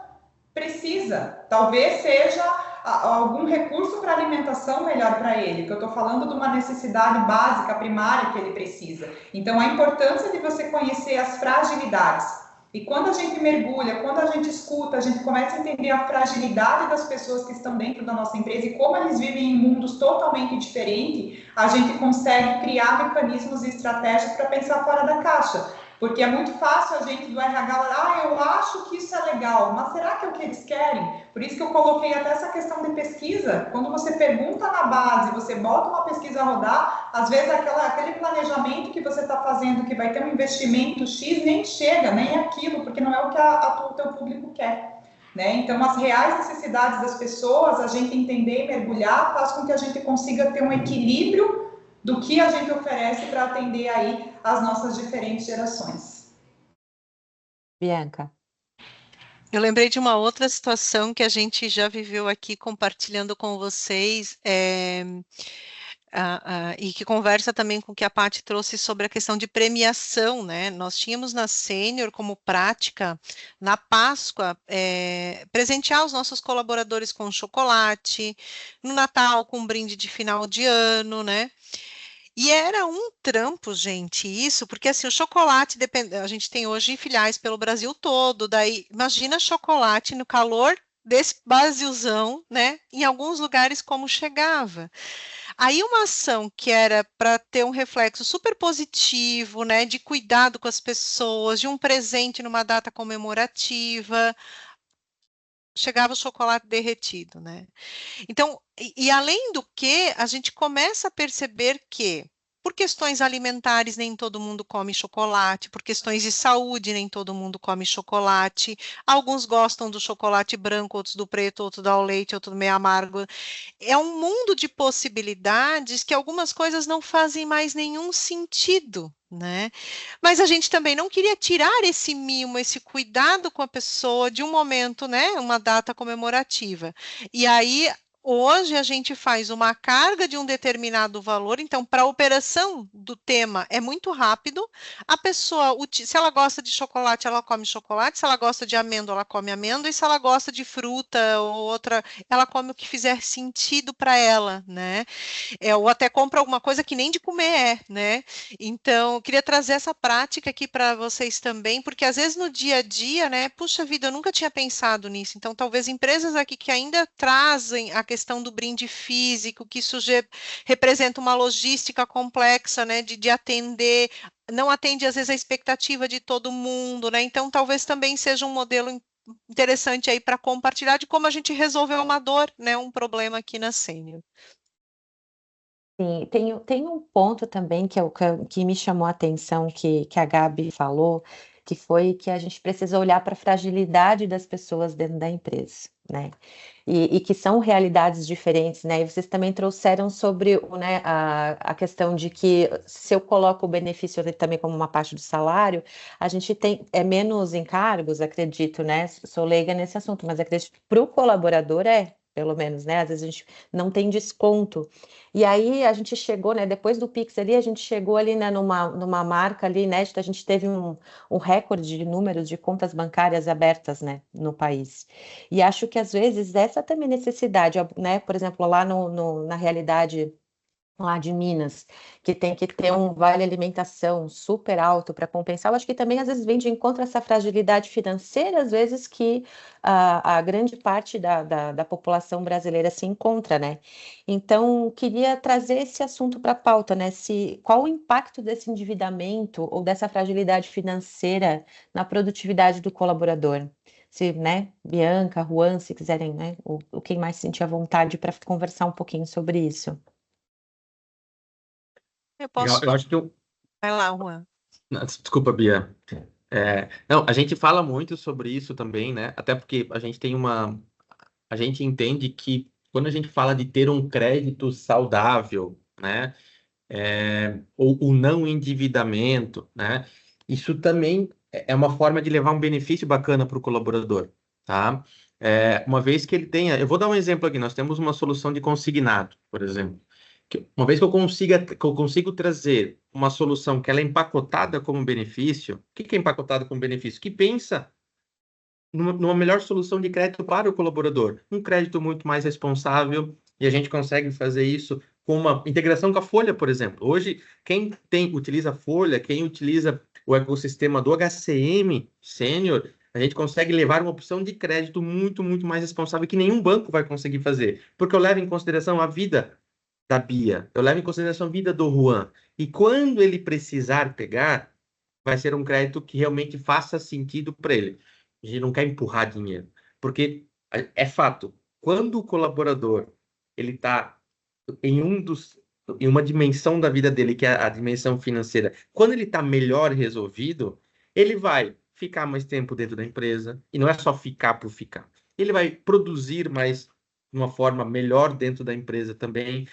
precisa. Talvez seja algum recurso para alimentação melhor para ele, que eu estou falando de uma necessidade básica, primária que ele precisa. Então, a importância de você conhecer as fragilidades. E quando a gente mergulha, quando a gente escuta, a gente começa a entender a fragilidade das pessoas que estão dentro da nossa empresa e como eles vivem em mundos totalmente diferentes, a gente consegue criar mecanismos e estratégias para pensar fora da caixa. Porque é muito fácil a gente do RH, eu acho que isso é legal, mas será que é o que eles querem? Por isso que eu coloquei até essa questão de pesquisa. Quando você pergunta na base, você bota uma pesquisa a rodar, às vezes aquele planejamento que você está fazendo, que vai ter um investimento X, nem chega, nem é aquilo, porque não é o que o teu público quer. Né? Então, as reais necessidades das pessoas, a gente entender e mergulhar, faz com que a gente consiga ter um equilíbrio do que a gente oferece para atender aí as nossas diferentes gerações. Bianca. Eu lembrei de uma outra situação que a gente já viveu aqui compartilhando com vocês, e que conversa também com o que a Paty trouxe sobre a questão de premiação, né? Nós tínhamos na Sênior como prática, na Páscoa, presentear os nossos colaboradores com chocolate, no Natal com um brinde de final de ano, né? E era um trampo, gente, isso, porque assim, o chocolate, a gente tem hoje filiais pelo Brasil todo, daí imagina chocolate no calor desse Brasilzão, né? Em alguns lugares como chegava. Aí uma ação que era para ter um reflexo super positivo, né, de cuidado com as pessoas, de um presente numa data comemorativa, chegava o chocolate derretido, né? Então, e além do que, a gente começa a perceber que, por questões alimentares, nem todo mundo come chocolate, por questões de saúde, nem todo mundo come chocolate, alguns gostam do chocolate branco, outros do preto, outros do ao leite, outros do meio amargo. É um mundo de possibilidades que algumas coisas não fazem mais nenhum sentido, né? Mas a gente também não queria tirar esse mimo, esse cuidado com a pessoa de um momento, né? Uma data comemorativa. E aí hoje a gente faz uma carga de um determinado valor, então para a operação do tema é muito rápido, a pessoa, se ela gosta de chocolate, ela come chocolate, se ela gosta de amêndoa, ela come amêndoa, e se ela gosta de fruta ou outra, ela come o que fizer sentido para ela, né? Ou até compra alguma coisa que nem de comer né? Então, eu queria trazer essa prática aqui para vocês também, porque às vezes no dia a dia, né? Puxa vida, eu nunca tinha pensado nisso. Então, talvez empresas aqui que ainda trazem a questão do brinde físico, que isso representa uma logística complexa, né? De atender, não atende às vezes a expectativa de todo mundo, né? Então, talvez também seja um modelo interessante aí para compartilhar de como a gente resolveu uma dor, né? Um problema aqui na Sênior. Sim, tem um ponto também que me chamou a atenção que a Gabi falou, que foi que a gente precisa olhar para a fragilidade das pessoas dentro da empresa, né? E que são realidades diferentes, né? E vocês também trouxeram sobre né, a questão de que se eu coloco o benefício ali também como uma parte do salário, a gente tem menos encargos, acredito, né? Sou leiga nesse assunto, mas acredito que para o colaborador pelo menos, né? Às vezes a gente não tem desconto. E aí a gente chegou, né? Depois do Pix ali, a gente chegou ali, né, numa marca ali inédita, a gente teve um recorde de números de contas bancárias abertas, né, no país. E acho que às vezes essa também necessidade, né? Por exemplo, lá na realidade lá de Minas, que tem que ter um vale alimentação super alto para compensar, eu acho que também às vezes vem de encontro a essa fragilidade financeira, às vezes que a grande parte da população brasileira se encontra, né? Então, queria trazer esse assunto para a pauta, né? Qual o impacto desse endividamento ou dessa fragilidade financeira na produtividade do colaborador? Se, né, Bianca, Juan, se quiserem, né, ou quem mais sentir a vontade para conversar um pouquinho sobre isso. Eu posso. Eu acho que eu. Vai lá, Juan. Não, desculpa, Bia. Não, a gente fala muito sobre isso também, né? Até porque a gente tem a gente entende que quando a gente fala de ter um crédito saudável, né? Ou o não endividamento, né? Isso também é uma forma de levar um benefício bacana para o colaborador, tá? Uma vez que ele tenha, eu vou dar um exemplo aqui, nós temos uma solução de consignado, por exemplo. Uma vez que eu consigo trazer uma solução que ela é empacotada como benefício, o que é empacotado como benefício? Que pensa numa melhor solução de crédito para o colaborador. Um crédito muito mais responsável, e a gente consegue fazer isso com uma integração com a Folha, por exemplo. Hoje, quem utiliza a Folha, quem utiliza o ecossistema do HCM Sênior, a gente consegue levar uma opção de crédito muito, muito mais responsável que nenhum banco vai conseguir fazer, porque eu levo em consideração a vida da Bia, eu levo em consideração a vida do Juan, e quando ele precisar pegar, vai ser um crédito que realmente faça sentido para ele. A gente não quer empurrar dinheiro, porque é fato, quando o colaborador ele está em uma dimensão da vida dele, que é a dimensão financeira, quando ele está melhor resolvido, ele vai ficar mais tempo dentro da empresa, e não é só ficar por ficar. Ele vai produzir mais de uma forma melhor dentro da empresa também.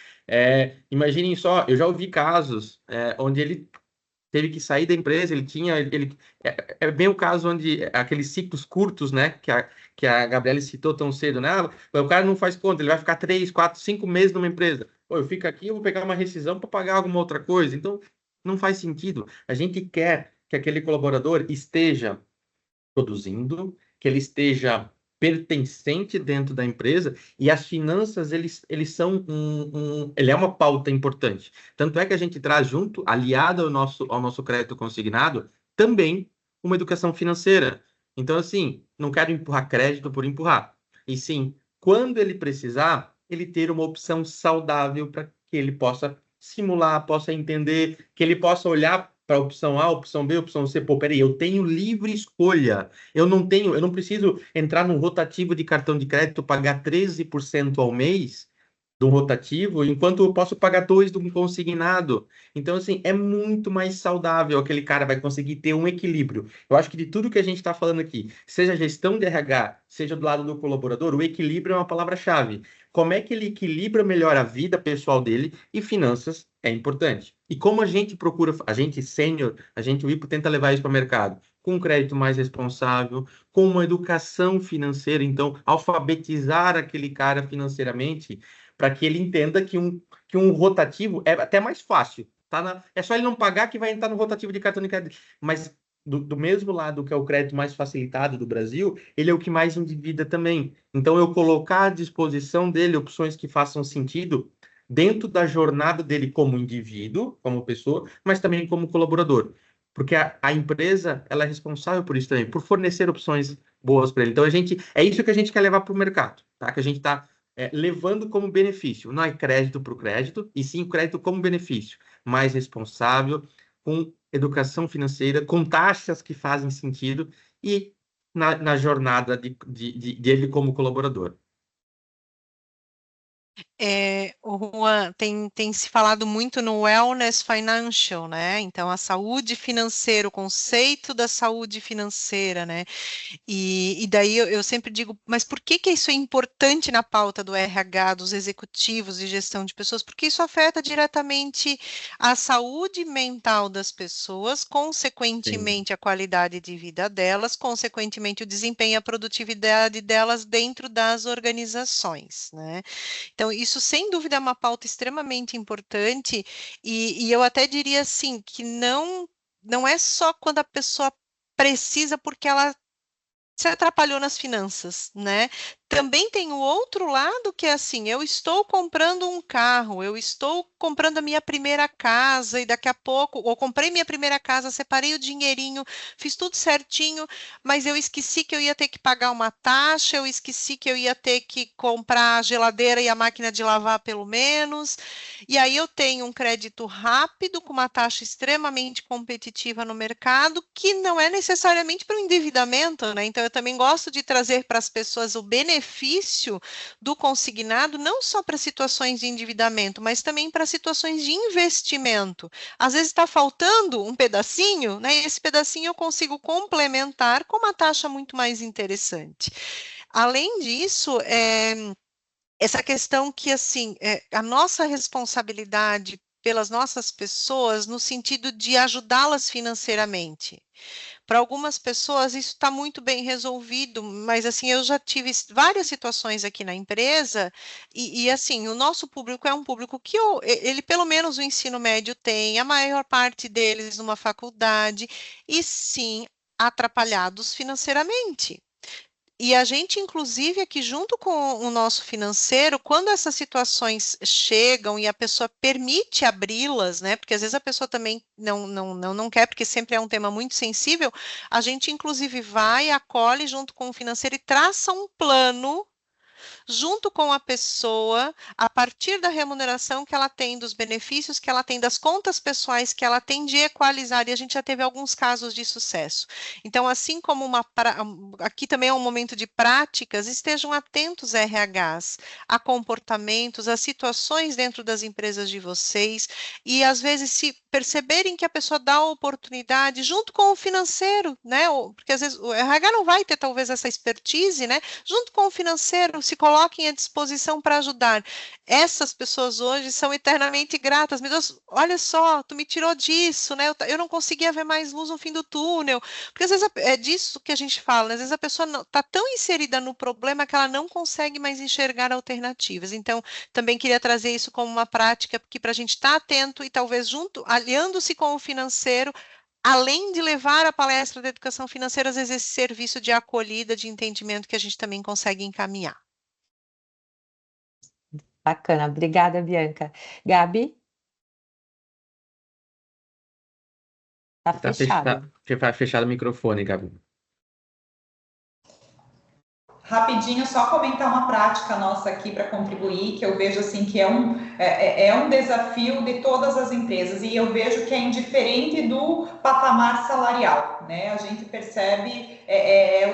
Imaginem só, eu já ouvi casos onde ele teve que sair da empresa, é bem o caso onde aqueles ciclos curtos, né, que a Gabriela citou tão cedo, né, o cara não faz conta, ele vai ficar 3, 4, 5 meses numa empresa, eu fico aqui, eu vou pegar uma rescisão para pagar alguma outra coisa, então não faz sentido. A gente quer que aquele colaborador esteja produzindo, que ele esteja pertencente dentro da empresa, e as finanças, eles são ele é uma pauta importante. Tanto é que a gente traz junto, aliado ao nosso crédito consignado, também uma educação financeira. Então, assim, não quero empurrar crédito por empurrar. E sim, quando ele precisar, ele ter uma opção saudável para que ele possa simular, possa entender, que ele possa olhar para a opção A, opção B, opção C. Pô, peraí, eu tenho livre escolha. Eu não preciso entrar num rotativo de cartão de crédito, pagar 13% ao mês de um rotativo, enquanto eu posso pagar 2% de um consignado. Então, assim, é muito mais saudável. Aquele cara vai conseguir ter um equilíbrio. Eu acho que de tudo que a gente está falando aqui, seja gestão de RH, seja do lado do colaborador, o equilíbrio é uma palavra-chave. Como é que ele equilibra melhor a vida pessoal dele, e finanças é importante. E como a gente procura, a gente sênior, a gente o IPO tenta levar isso para o mercado. com crédito mais responsável, com uma educação financeira, então alfabetizar aquele cara financeiramente para que ele entenda que um rotativo é até mais fácil. É só ele não pagar que vai entrar no rotativo de cartão de crédito. Mas do mesmo lado que é o crédito mais facilitado do Brasil, ele é o que mais endivida também. Então, eu colocar à disposição dele opções que façam sentido dentro da jornada dele como indivíduo, como pessoa, mas também como colaborador. Porque a empresa, ela é responsável por isso também, por fornecer opções boas para ele. Então, é isso que a gente quer levar para o mercado, tá? Que a gente está levando como benefício. Não é crédito para o crédito, e sim crédito como benefício. Mais responsável, com educação financeira, com taxas que fazem sentido e na jornada dele como colaborador. O Juan, tem se falado muito no wellness financial, né? Então, a saúde financeira, o conceito da saúde financeira, né? E daí eu sempre digo, mas por que isso é importante na pauta do RH, dos executivos de gestão de pessoas? Porque isso afeta diretamente a saúde mental das pessoas, consequentemente a qualidade de vida delas, consequentemente o desempenho e a produtividade delas dentro das organizações, né? Então, isso sem dúvida é uma pauta extremamente importante, e eu até diria assim, que não é só quando a pessoa precisa porque ela se atrapalhou nas finanças, né? Também tem o outro lado que é assim, eu estou comprando um carro, eu estou comprando a minha primeira casa e daqui a pouco, ou comprei minha primeira casa, separei o dinheirinho, fiz tudo certinho, mas eu esqueci que eu ia ter que pagar uma taxa, eu esqueci que eu ia ter que comprar a geladeira e a máquina de lavar pelo menos, e aí eu tenho um crédito rápido com uma taxa extremamente competitiva no mercado, que não é necessariamente para o endividamento, né? Então eu também gosto de trazer para as pessoas o benefício do consignado, não só para situações de endividamento, mas também para situações de investimento. Às vezes está faltando um pedacinho, né? E esse pedacinho eu consigo complementar com uma taxa muito mais interessante. Além disso, essa questão que, assim, a nossa responsabilidade pelas nossas pessoas no sentido de ajudá-las financeiramente. Para algumas pessoas isso está muito bem resolvido, mas assim, eu já tive várias situações aqui na empresa, e assim, o nosso público é um público que ele pelo menos o ensino médio tem, a maior parte deles numa faculdade, e sim, atrapalhados financeiramente. E a gente, inclusive, aqui junto com o nosso financeiro, quando essas situações chegam e a pessoa permite abri-las, né? Porque às vezes a pessoa também não quer, porque sempre é um tema muito sensível, a gente, inclusive, vai, acolhe junto com o financeiro e traça um plano junto com a pessoa, a partir da remuneração que ela tem, dos benefícios que ela tem, das contas pessoais que ela tem, de equalizar, e a gente já teve alguns casos de sucesso. Então, assim como aqui também é um momento de práticas, estejam atentos, RHs, a comportamentos, a situações dentro das empresas de vocês, e às vezes se perceberem que a pessoa dá a oportunidade junto com o financeiro, né? Porque às vezes o RH não vai ter talvez essa expertise, né? Junto com o financeiro, se coloquem à disposição para ajudar. Essas pessoas hoje são eternamente gratas. Meu Deus, olha só, tu me tirou disso, né? Eu não conseguia ver mais luz no fim do túnel. Porque às vezes é disso que a gente fala, né? Às vezes a pessoa está tão inserida no problema que ela não consegue mais enxergar alternativas. Então, também queria trazer isso como uma prática, porque para a gente estar atento e talvez junto, aliando-se com o financeiro, além de levar a palestra da educação financeira, às vezes esse serviço de acolhida, de entendimento que a gente também consegue encaminhar. Bacana, obrigada, Bianca. Gabi? Tá fechado. Fechado o microfone, Gabi. Rapidinho, só comentar uma prática nossa aqui para contribuir, que eu vejo assim que é um desafio de todas as empresas, e eu vejo que é indiferente do patamar salarial, né? A gente percebe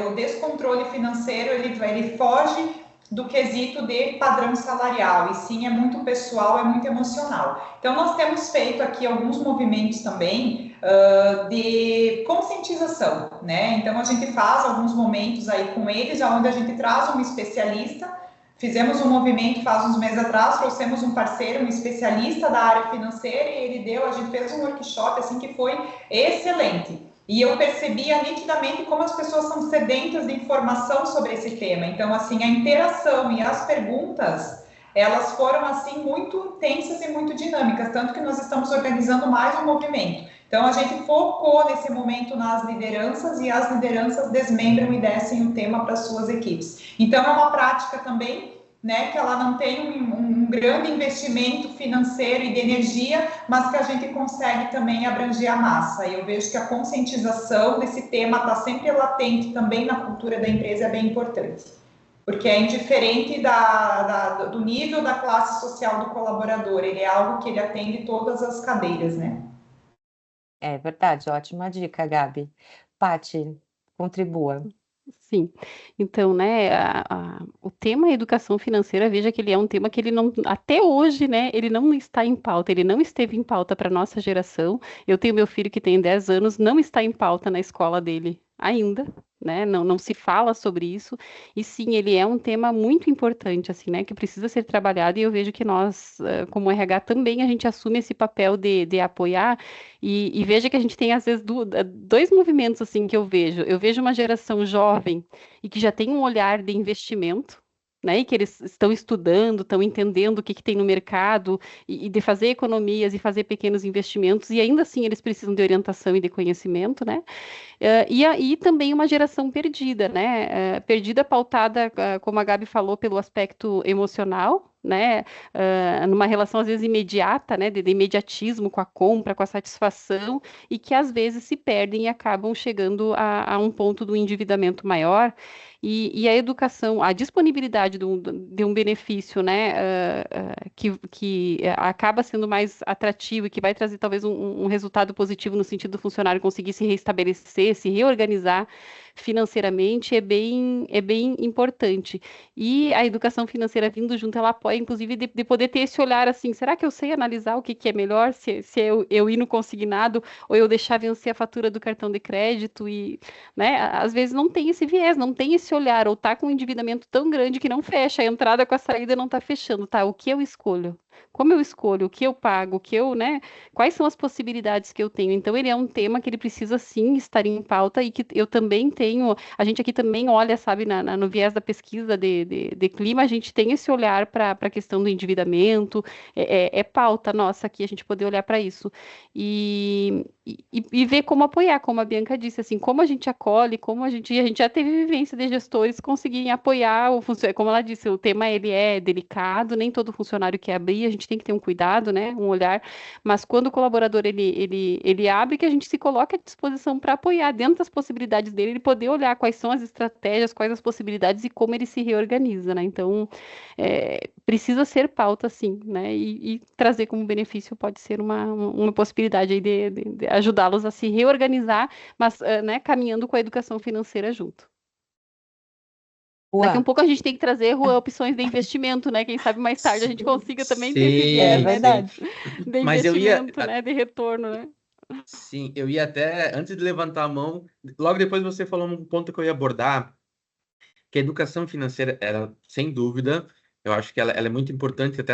o descontrole financeiro, ele foge do quesito de padrão salarial, e sim é muito pessoal, é muito emocional. Então nós temos feito aqui alguns movimentos também de conscientização, né? Então a gente faz alguns momentos aí com eles, onde a gente traz um especialista. Fizemos um movimento faz uns meses atrás, trouxemos um parceiro, um especialista da área financeira, e a gente fez um workshop assim que foi excelente. E eu percebia nitidamente como as pessoas são sedentas de informação sobre esse tema. Então, assim, a interação e as perguntas, elas foram, assim, muito intensas e muito dinâmicas, tanto que nós estamos organizando mais um movimento. Então, a gente focou nesse momento nas lideranças e as lideranças desmembram e descem o tema para suas equipes. Então, é uma prática também, né, que ela não tem um grande investimento financeiro e de energia, mas que a gente consegue também abranger a massa. E eu vejo que a conscientização desse tema está sempre latente também na cultura da empresa, é bem importante. Porque é indiferente do nível da classe social do colaborador, ele é algo que ele atende todas as cadeiras, né? É verdade, ótima dica, Gabi. Paty, contribua. Sim, então, né, o tema educação financeira, veja que ele é um tema que ele não, até hoje, né, ele não está em pauta, ele não esteve em pauta para a nossa geração. Eu tenho meu filho que tem 10 anos, não está em pauta na escola dele ainda, né, não se fala sobre isso, e sim, ele é um tema muito importante, assim, né, que precisa ser trabalhado, e eu vejo que nós, como RH, também a gente assume esse papel de apoiar, e veja que a gente tem, às vezes, dois movimentos, assim, que eu vejo uma geração jovem e que já tem um olhar de investimento, né, e que eles estão estudando, estão entendendo o que tem no mercado, e de fazer economias e fazer pequenos investimentos, e ainda assim eles precisam de orientação e de conhecimento, né, e aí também uma geração perdida, né? Perdida pautada, como a Gabi falou, pelo aspecto emocional, né? Numa relação às vezes imediata, né? De imediatismo com a compra, com a satisfação, e que às vezes se perdem e acabam chegando a um ponto do endividamento maior. E a educação, a disponibilidade de um benefício, né, que acaba sendo mais atrativo e que vai trazer talvez um resultado positivo no sentido do funcionário conseguir se reestabelecer, se reorganizar financeiramente, é bem importante. E a educação financeira vindo junto, ela apoia, inclusive, de poder ter esse olhar assim, será que eu sei analisar o que é melhor, se eu ir no consignado ou eu deixar vencer a fatura do cartão de crédito e, né, às vezes não tem esse viés, não tem esse olhar, ou tá com um endividamento tão grande que não fecha, a entrada com a saída não tá fechando, tá? O que eu escolho? Como eu escolho? O que eu pago? O que eu, né? Quais são as possibilidades que eu tenho? Então, ele é um tema que ele precisa sim estar em pauta e que eu também tenho. A gente aqui também olha, sabe, no viés da pesquisa de clima, a gente tem esse olhar para a questão do endividamento, é pauta nossa aqui a gente poder olhar para isso. E ver como apoiar, como a Bianca disse, assim, como a gente acolhe, como a gente já teve vivência de gestores conseguirem apoiar o funcionário, como ela disse, o tema ele é delicado, nem todo funcionário quer abrir, a gente tem que ter um cuidado, né, um olhar, mas quando o colaborador ele abre, que a gente se coloca à disposição para apoiar dentro das possibilidades dele, ele poder olhar quais são as estratégias, quais as possibilidades e como ele se reorganiza, né, então precisa ser pauta, sim, né, e trazer como benefício pode ser uma possibilidade aí de ajudá-los a se reorganizar, mas né, caminhando com a educação financeira junto. Daqui a um pouco a gente tem que trazer opções de investimento, né? Quem sabe mais tarde a gente consiga também ter esse viés, né? verdade. De Mas investimento, né? De retorno, né? Sim, eu ia até, antes de levantar a mão, logo depois você falou um ponto que eu ia abordar, que a educação financeira, ela, sem dúvida, eu acho que ela é muito importante até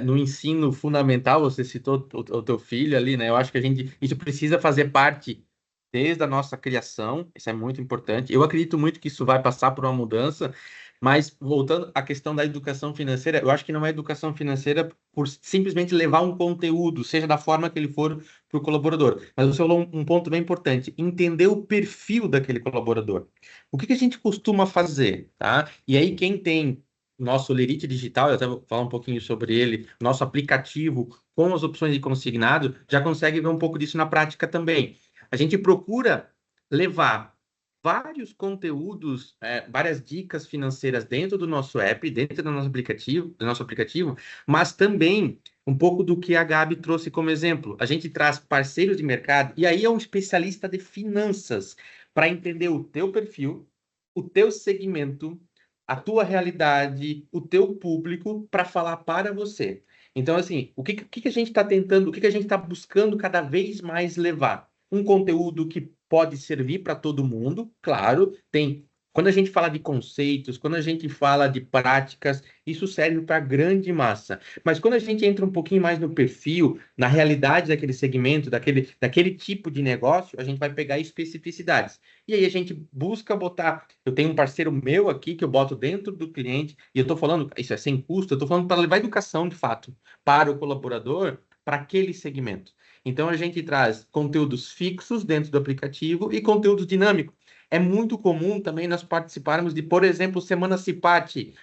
no ensino fundamental, você citou o teu filho ali, né? Eu acho que isso precisa fazer parte desde a nossa criação, isso é muito importante. Eu acredito muito que isso vai passar por uma mudança, mas voltando à questão da educação financeira, eu acho que não é educação financeira por simplesmente levar um conteúdo, seja da forma que ele for para o colaborador. Mas você falou um ponto bem importante, entender o perfil daquele colaborador. O que a gente costuma fazer, tá? E aí quem tem nosso Lerite Digital, eu até vou falar um pouquinho sobre ele, nosso aplicativo com as opções de consignado, já consegue ver um pouco disso na prática também. A gente procura levar vários conteúdos, várias dicas financeiras dentro do nosso app, dentro do nosso aplicativo, mas também um pouco do que a Gabi trouxe como exemplo. A gente traz parceiros de mercado, e aí é um especialista de finanças para entender o teu perfil, o teu segmento, a tua realidade, o teu público, para falar para você. Então, assim, o que a gente está tentando, o que a gente está buscando cada vez mais levar? Um conteúdo que pode servir para todo mundo, claro, tem Quando a gente fala de conceitos, quando a gente fala de práticas, isso serve para a grande massa. Mas quando a gente entra um pouquinho mais no perfil, na realidade daquele segmento, daquele tipo de negócio, a gente vai pegar especificidades. E aí a gente busca botar. Eu tenho um parceiro meu aqui que eu boto dentro do cliente, e eu estou falando, isso é sem custo, eu estou falando para levar educação de fato para o colaborador, para aquele segmento. Então a gente traz conteúdos fixos dentro do aplicativo e conteúdos dinâmicos. É muito comum também nós participarmos de, por exemplo, Semana Cipate.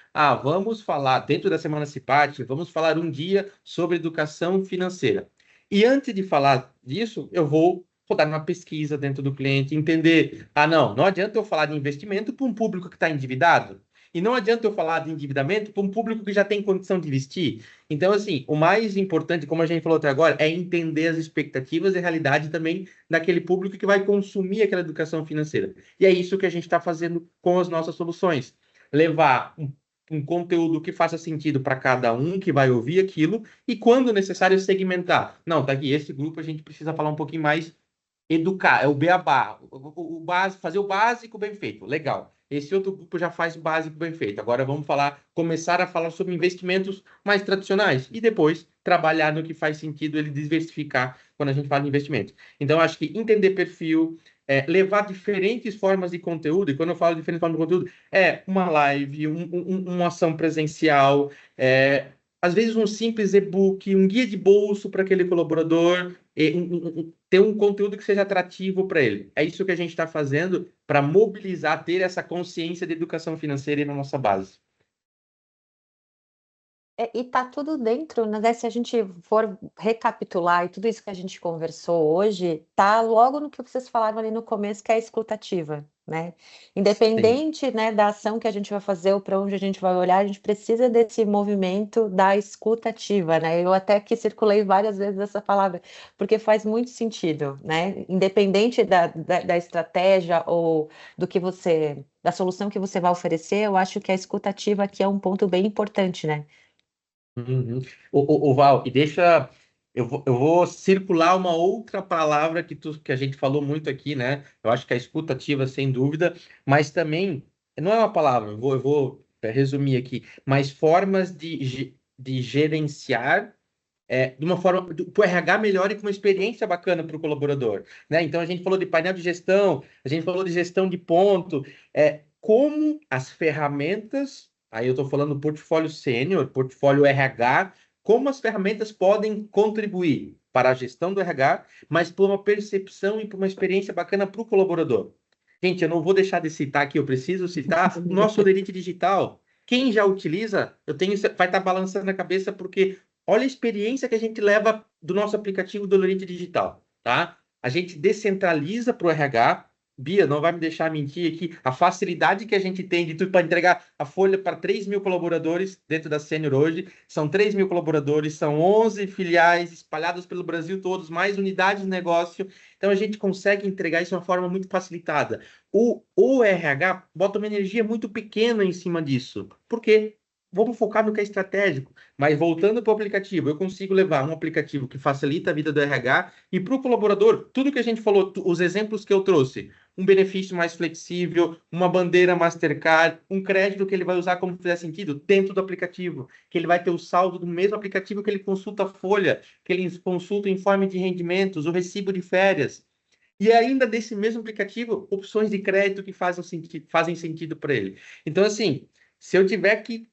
Vamos falar, dentro da Semana Cipate, vamos falar um dia sobre educação financeira. E antes de falar disso, eu vou rodar uma pesquisa dentro do cliente, entender, não adianta eu falar de investimento para um público que está endividado. E não adianta eu falar de endividamento para um público que já tem condição de investir. Então, assim, o mais importante, como a gente falou até agora, é entender as expectativas e a realidade também daquele público que vai consumir aquela educação financeira. E é isso que a gente está fazendo com as nossas soluções. Levar um conteúdo que faça sentido para cada um que vai ouvir aquilo e, quando necessário, segmentar. Não, tá aqui, esse grupo a gente precisa falar um pouquinho mais educar, é o beabá, o básico, fazer o básico bem feito, legal. Esse outro grupo já faz o básico bem feito. Agora vamos começar a falar sobre investimentos mais tradicionais e depois trabalhar no que faz sentido ele diversificar quando a gente fala de investimento. Então, acho que entender perfil, levar diferentes formas de conteúdo, e quando eu falo diferentes formas de conteúdo, é uma live, uma ação presencial, às vezes um simples e-book, um guia de bolso para aquele colaborador, ter um conteúdo que seja atrativo para ele. É isso que a gente está fazendo para mobilizar, ter essa consciência de educação financeira na nossa base. E tá tudo dentro, né? Se a gente for recapitular e tudo isso que a gente conversou hoje, tá logo no que vocês falaram ali no começo, que é a escutativa, né? Independente, né, da ação que a gente vai fazer ou para onde a gente vai olhar, a gente precisa desse movimento da escutativa, né? Eu até que circulei várias vezes essa palavra, porque faz muito sentido, né? Independente da estratégia ou da solução que você vai oferecer, eu acho que a escutativa aqui é um ponto bem importante, né? Uhum. O Val, e deixa. Eu vou circular uma outra palavra que a gente falou muito aqui, né? Eu acho que a escuta ativa, sem dúvida, mas também, não é uma palavra, eu vou resumir aqui, mas formas de gerenciar de uma forma para o RH melhor e com uma experiência bacana para o colaborador, né? Então a gente falou de painel de gestão, a gente falou de gestão de ponto, como as ferramentas, aí eu estou falando portfólio sênior, portfólio RH, como as ferramentas podem contribuir para a gestão do RH, mas por uma percepção e por uma experiência bacana para o colaborador. Gente, eu não vou deixar de citar aqui, eu preciso citar o nosso Olerite Digital. Quem já utiliza, vai estar balançando a cabeça, porque olha a experiência que a gente leva do nosso aplicativo do Olerite Digital, tá? A gente descentraliza para o RH. Bia, não vai me deixar mentir aqui, a facilidade que a gente tem de tudo para entregar a folha para 3.000 colaboradores dentro da Sênior hoje. São 3.000 colaboradores, são 11 filiais espalhadas pelo Brasil todos, mais unidades de negócio. Então a gente consegue entregar isso de uma forma muito facilitada. O RH bota uma energia muito pequena em cima disso. Por quê? Vamos focar no que é estratégico. Mas voltando para o aplicativo, eu consigo levar um aplicativo que facilita a vida do RH e para o colaborador, tudo que a gente falou, os exemplos que eu trouxe, um benefício mais flexível, uma bandeira Mastercard, um crédito que ele vai usar como fizer sentido dentro do aplicativo, que ele vai ter o saldo do mesmo aplicativo que ele consulta a folha, que ele consulta o informe de rendimentos, o recibo de férias. E ainda desse mesmo aplicativo, opções de crédito que fazem sentido para ele. Então, assim, se eu tiver que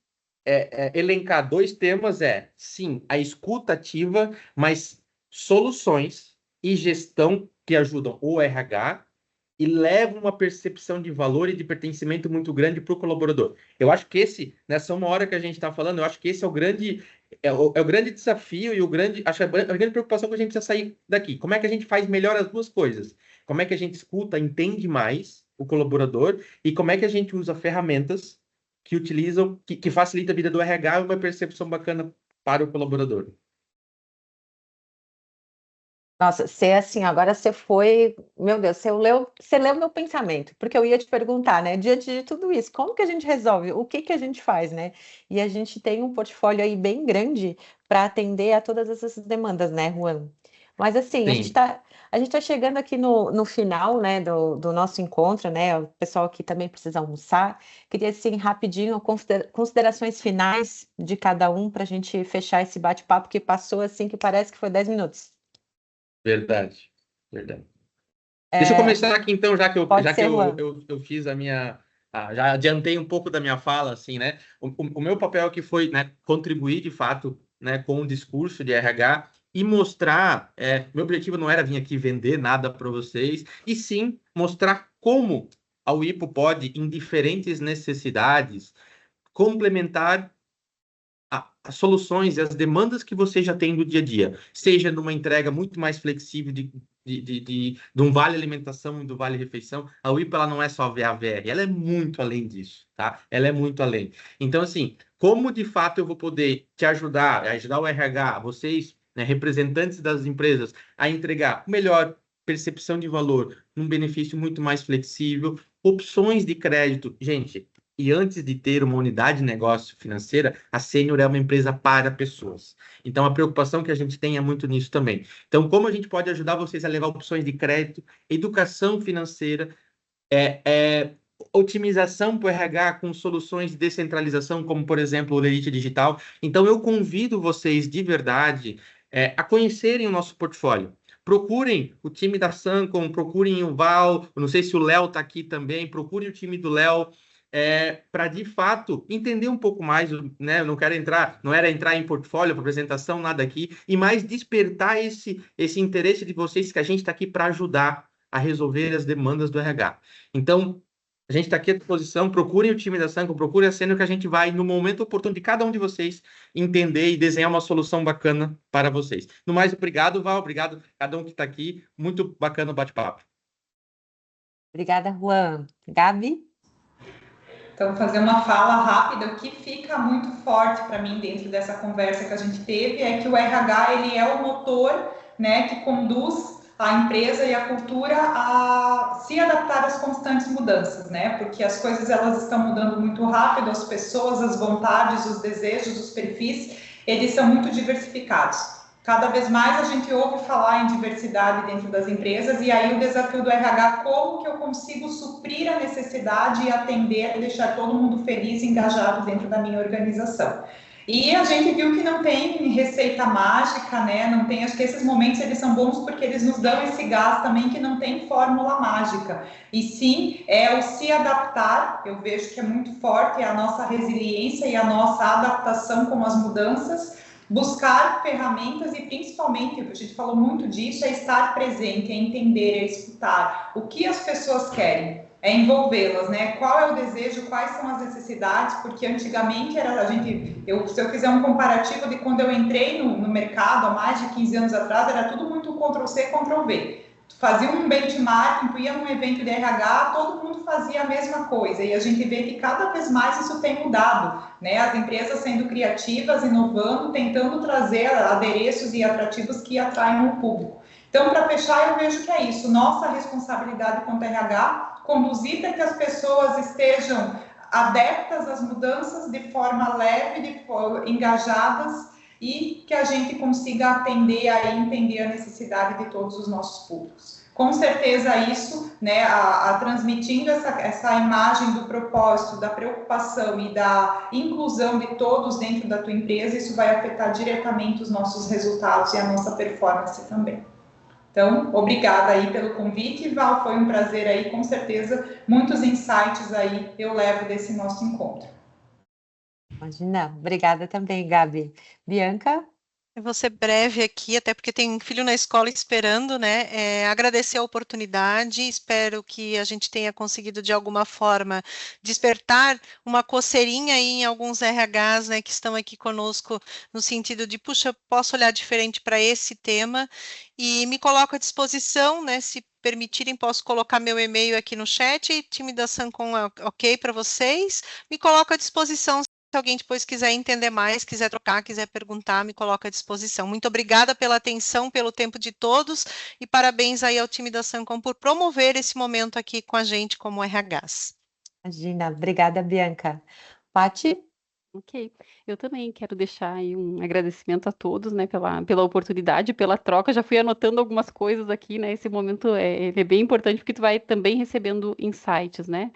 elencar 2 temas, sim, a escuta ativa, mas soluções e gestão que ajudam o RH e levam uma percepção de valor e de pertencimento muito grande para o colaborador. Eu acho que nessa uma hora que a gente está falando, eu acho que esse é o grande, o grande desafio e acho a grande preocupação que a gente precisa sair daqui. Como é que a gente faz melhor as duas coisas? Como é que a gente escuta, entende mais o colaborador e como é que a gente usa ferramentas que utilizam, que facilita a vida do RH e uma percepção bacana para o colaborador. Nossa, agora você foi, meu Deus, você leu meu pensamento, porque eu ia te perguntar, né, diante de tudo isso, como que a gente resolve? O que a gente faz, né? E a gente tem um portfólio aí bem grande para atender a todas essas demandas, né, Juan? Mas assim, a A gente está chegando aqui no final, né, do nosso encontro, né? O pessoal aqui também precisa almoçar. Queria, assim, rapidinho, considerações finais de cada um para a gente fechar esse bate-papo que passou assim, que parece que foi 10 minutos. Verdade, verdade. Deixa eu começar aqui, então, já que Pode ser, Juan. eu fiz a minha... já adiantei um pouco da minha fala, assim, né? O meu papel aqui foi, né, contribuir, de fato, né, com o discurso de RH e mostrar... meu objetivo não era vir aqui vender nada para vocês, e sim mostrar como a WIPO pode, em diferentes necessidades, complementar as soluções e as demandas que você já tem do dia a dia, seja numa entrega muito mais flexível de um vale alimentação e do vale refeição. A WIPA, ela não é só VAVR, ela é muito além disso, tá? Ela é muito além. Então, assim, como de fato eu vou poder te ajudar o RH, vocês, né, representantes das empresas, a entregar melhor percepção de valor, um benefício muito mais flexível, opções de crédito. Gente, e antes de ter uma unidade de negócio financeira, a Sênior é uma empresa para pessoas. Então, a preocupação que a gente tem é muito nisso também. Então, como a gente pode ajudar vocês a levar opções de crédito, educação financeira, otimização para o RH com soluções de descentralização, como, por exemplo, o Lerite Digital. Então, eu convido vocês de verdade a conhecerem o nosso portfólio. Procurem o time da Sancom, procurem o Val, não sei se o Léo está aqui também, procurem o time do Léo, para de fato entender um pouco mais, né? Eu não era entrar em portfólio, apresentação, nada aqui, e mais despertar esse interesse de vocês, que a gente está aqui para ajudar a resolver as demandas do RH. Então, a gente está aqui à disposição, procurem o time da Sancom, procurem a Sênior, que a gente vai, no momento oportuno de cada um de vocês, entender e desenhar uma solução bacana para vocês. No mais, obrigado, Val, obrigado a cada um que está aqui, muito bacana o bate-papo. Obrigada, Juan. Gabi? Então, fazer uma fala rápida, o que fica muito forte para mim dentro dessa conversa que a gente teve é que o RH, ele é o motor, né, que conduz a empresa e a cultura a se adaptar às constantes mudanças, né, porque as coisas elas estão mudando muito rápido, as pessoas, as vontades, os desejos, os perfis, eles são muito diversificados. Cada vez mais a gente ouve falar em diversidade dentro das empresas e aí o desafio do RH, como que eu consigo suprir a necessidade e atender e deixar todo mundo feliz e engajado dentro da minha organização. E a gente viu que não tem receita mágica, né? Não tem, acho que esses momentos eles são bons porque eles nos dão esse gás também que não tem fórmula mágica. E sim, é o se adaptar, eu vejo que é muito forte a nossa resiliência e a nossa adaptação com as mudanças, buscar ferramentas e principalmente, a gente falou muito disso, é estar presente, é entender, é escutar o que as pessoas querem, é envolvê-las, né? Qual é o desejo, quais são as necessidades, porque antigamente era se eu fizer um comparativo de quando eu entrei no mercado há mais de 15 anos atrás, era tudo muito Ctrl+C, Ctrl+V. Tu fazia um benchmarking, tu ia num evento de RH, todo mundo fazia a mesma coisa, e a gente vê que cada vez mais isso tem mudado, né? As empresas sendo criativas, inovando, tentando trazer adereços e atrativos que atraem o público. Então, para fechar, eu vejo que é isso, nossa responsabilidade quanto RH, conduzir para que as pessoas estejam adeptas às mudanças de forma leve, engajadas, e que a gente consiga atender e entender a necessidade de todos os nossos públicos. Com certeza isso, né, transmitindo essa imagem do propósito, da preocupação e da inclusão de todos dentro da tua empresa, isso vai afetar diretamente os nossos resultados e a nossa performance também. Então, obrigada aí pelo convite, Val, foi um prazer aí, com certeza, muitos insights aí eu levo desse nosso encontro. Imagina, obrigada também, Gabi. Bianca? Eu vou ser breve aqui, até porque tem um filho na escola esperando, né? Agradecer a oportunidade, espero que a gente tenha conseguido, de alguma forma, despertar uma coceirinha aí em alguns RHs, né, que estão aqui conosco, no sentido de, puxa, posso olhar diferente para esse tema, e me coloco à disposição, né, se permitirem, posso colocar meu e-mail aqui no chat, time da Sancom ok para vocês, me coloco à disposição. Se alguém depois quiser entender mais, quiser trocar, quiser perguntar, me coloca à disposição. Muito obrigada pela atenção, pelo tempo de todos e parabéns aí ao time da Sancom por promover esse momento aqui com a gente como RHs. Imagina, obrigada, Bianca. Pati? Ok, eu também quero deixar aí um agradecimento a todos, né, pela oportunidade, pela troca. Já fui anotando algumas coisas aqui, né? Esse momento ele é bem importante porque tu vai também recebendo insights, né?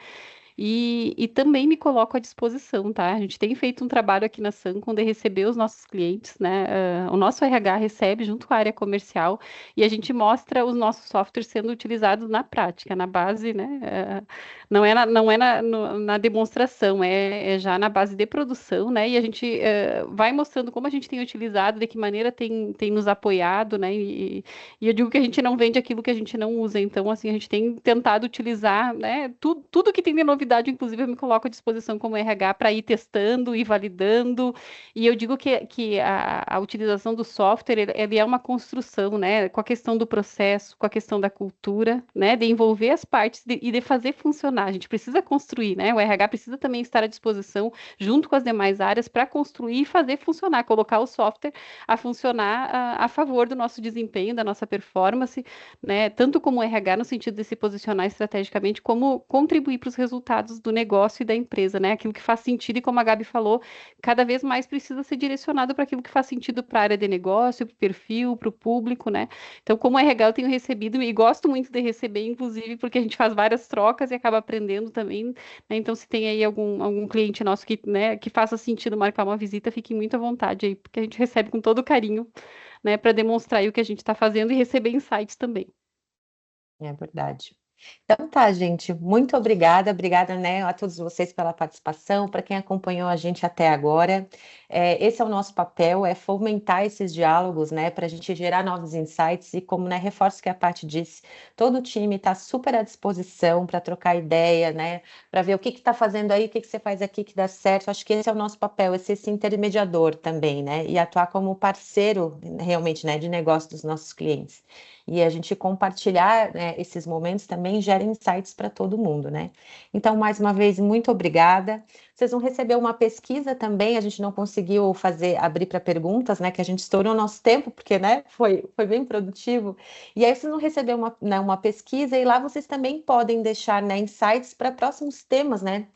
E também me coloco à disposição, tá? A gente tem feito um trabalho aqui na Sancom de receber os nossos clientes, né? O nosso RH recebe junto com a área comercial e a gente mostra os nossos softwares sendo utilizados na prática, na base, né? Não é na demonstração, é já na base de produção, né? E a gente vai mostrando como a gente tem utilizado, de que maneira tem nos apoiado, né? E eu digo que a gente não vende aquilo que a gente não usa, então, assim, a gente tem tentado utilizar, né, tudo que tem de novidade, inclusive, eu me coloco à disposição como RH para ir testando e validando, e eu digo que a utilização do software, ele é uma construção, né, com a questão do processo, com a questão da cultura, né, de envolver as partes e de fazer funcionar, a gente precisa construir, né, o RH precisa também estar à disposição, junto com as demais áreas, para construir e fazer funcionar, colocar o software a funcionar a favor do nosso desempenho, da nossa performance, né? Tanto como RH no sentido de se posicionar estrategicamente, como contribuir para os resultados do negócio e da empresa, né? Aquilo que faz sentido, e como a Gabi falou, cada vez mais precisa ser direcionado para aquilo que faz sentido para a área de negócio, para o perfil, para o público, né? Então, como RH, eu tenho recebido e gosto muito de receber, inclusive, porque a gente faz várias trocas e acaba aprendendo também, né? Então, se tem aí algum cliente nosso que, né, que faça sentido marcar uma visita, fique muito à vontade aí, porque a gente recebe com todo carinho, né, para demonstrar aí o que a gente está fazendo e receber insights também. É verdade. Então tá, gente, muito obrigada, né, a todos vocês pela participação, para quem acompanhou a gente até agora. Esse é o nosso papel, é fomentar esses diálogos, né, para a gente gerar novos insights e como, né, reforço que a Paty disse, todo o time está super à disposição para trocar ideia, né, para ver o que está fazendo aí, o que você faz aqui que dá certo. Acho que esse é o nosso papel, é ser esse intermediador também, né, e atuar como parceiro, realmente, né, de negócio dos nossos clientes. E a gente compartilhar, né, esses momentos também gera insights para todo mundo, né? Então, mais uma vez, muito obrigada. Vocês vão receber uma pesquisa também, a gente não conseguiu abrir para perguntas, né? Que a gente estourou o nosso tempo, porque, né, foi bem produtivo. E aí vocês vão receber uma pesquisa e lá vocês também podem deixar, né, insights para próximos temas, né?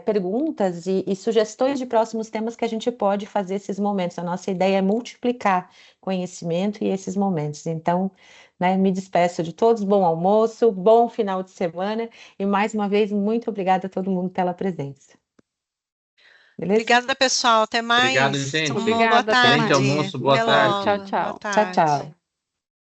Perguntas e sugestões de próximos temas que a gente pode fazer esses momentos. A nossa ideia é multiplicar conhecimento e esses momentos. Então, né, me despeço de todos, bom almoço, bom final de semana e mais uma vez, muito obrigada a todo mundo pela presença. Beleza? Obrigada, pessoal. Até Obrigado, mais. gente. Uma boa Obrigada, até Excelente tarde. mais. almoço, boa Até tarde. logo. Tchau, tchau. Boa Tchau, tarde. tchau.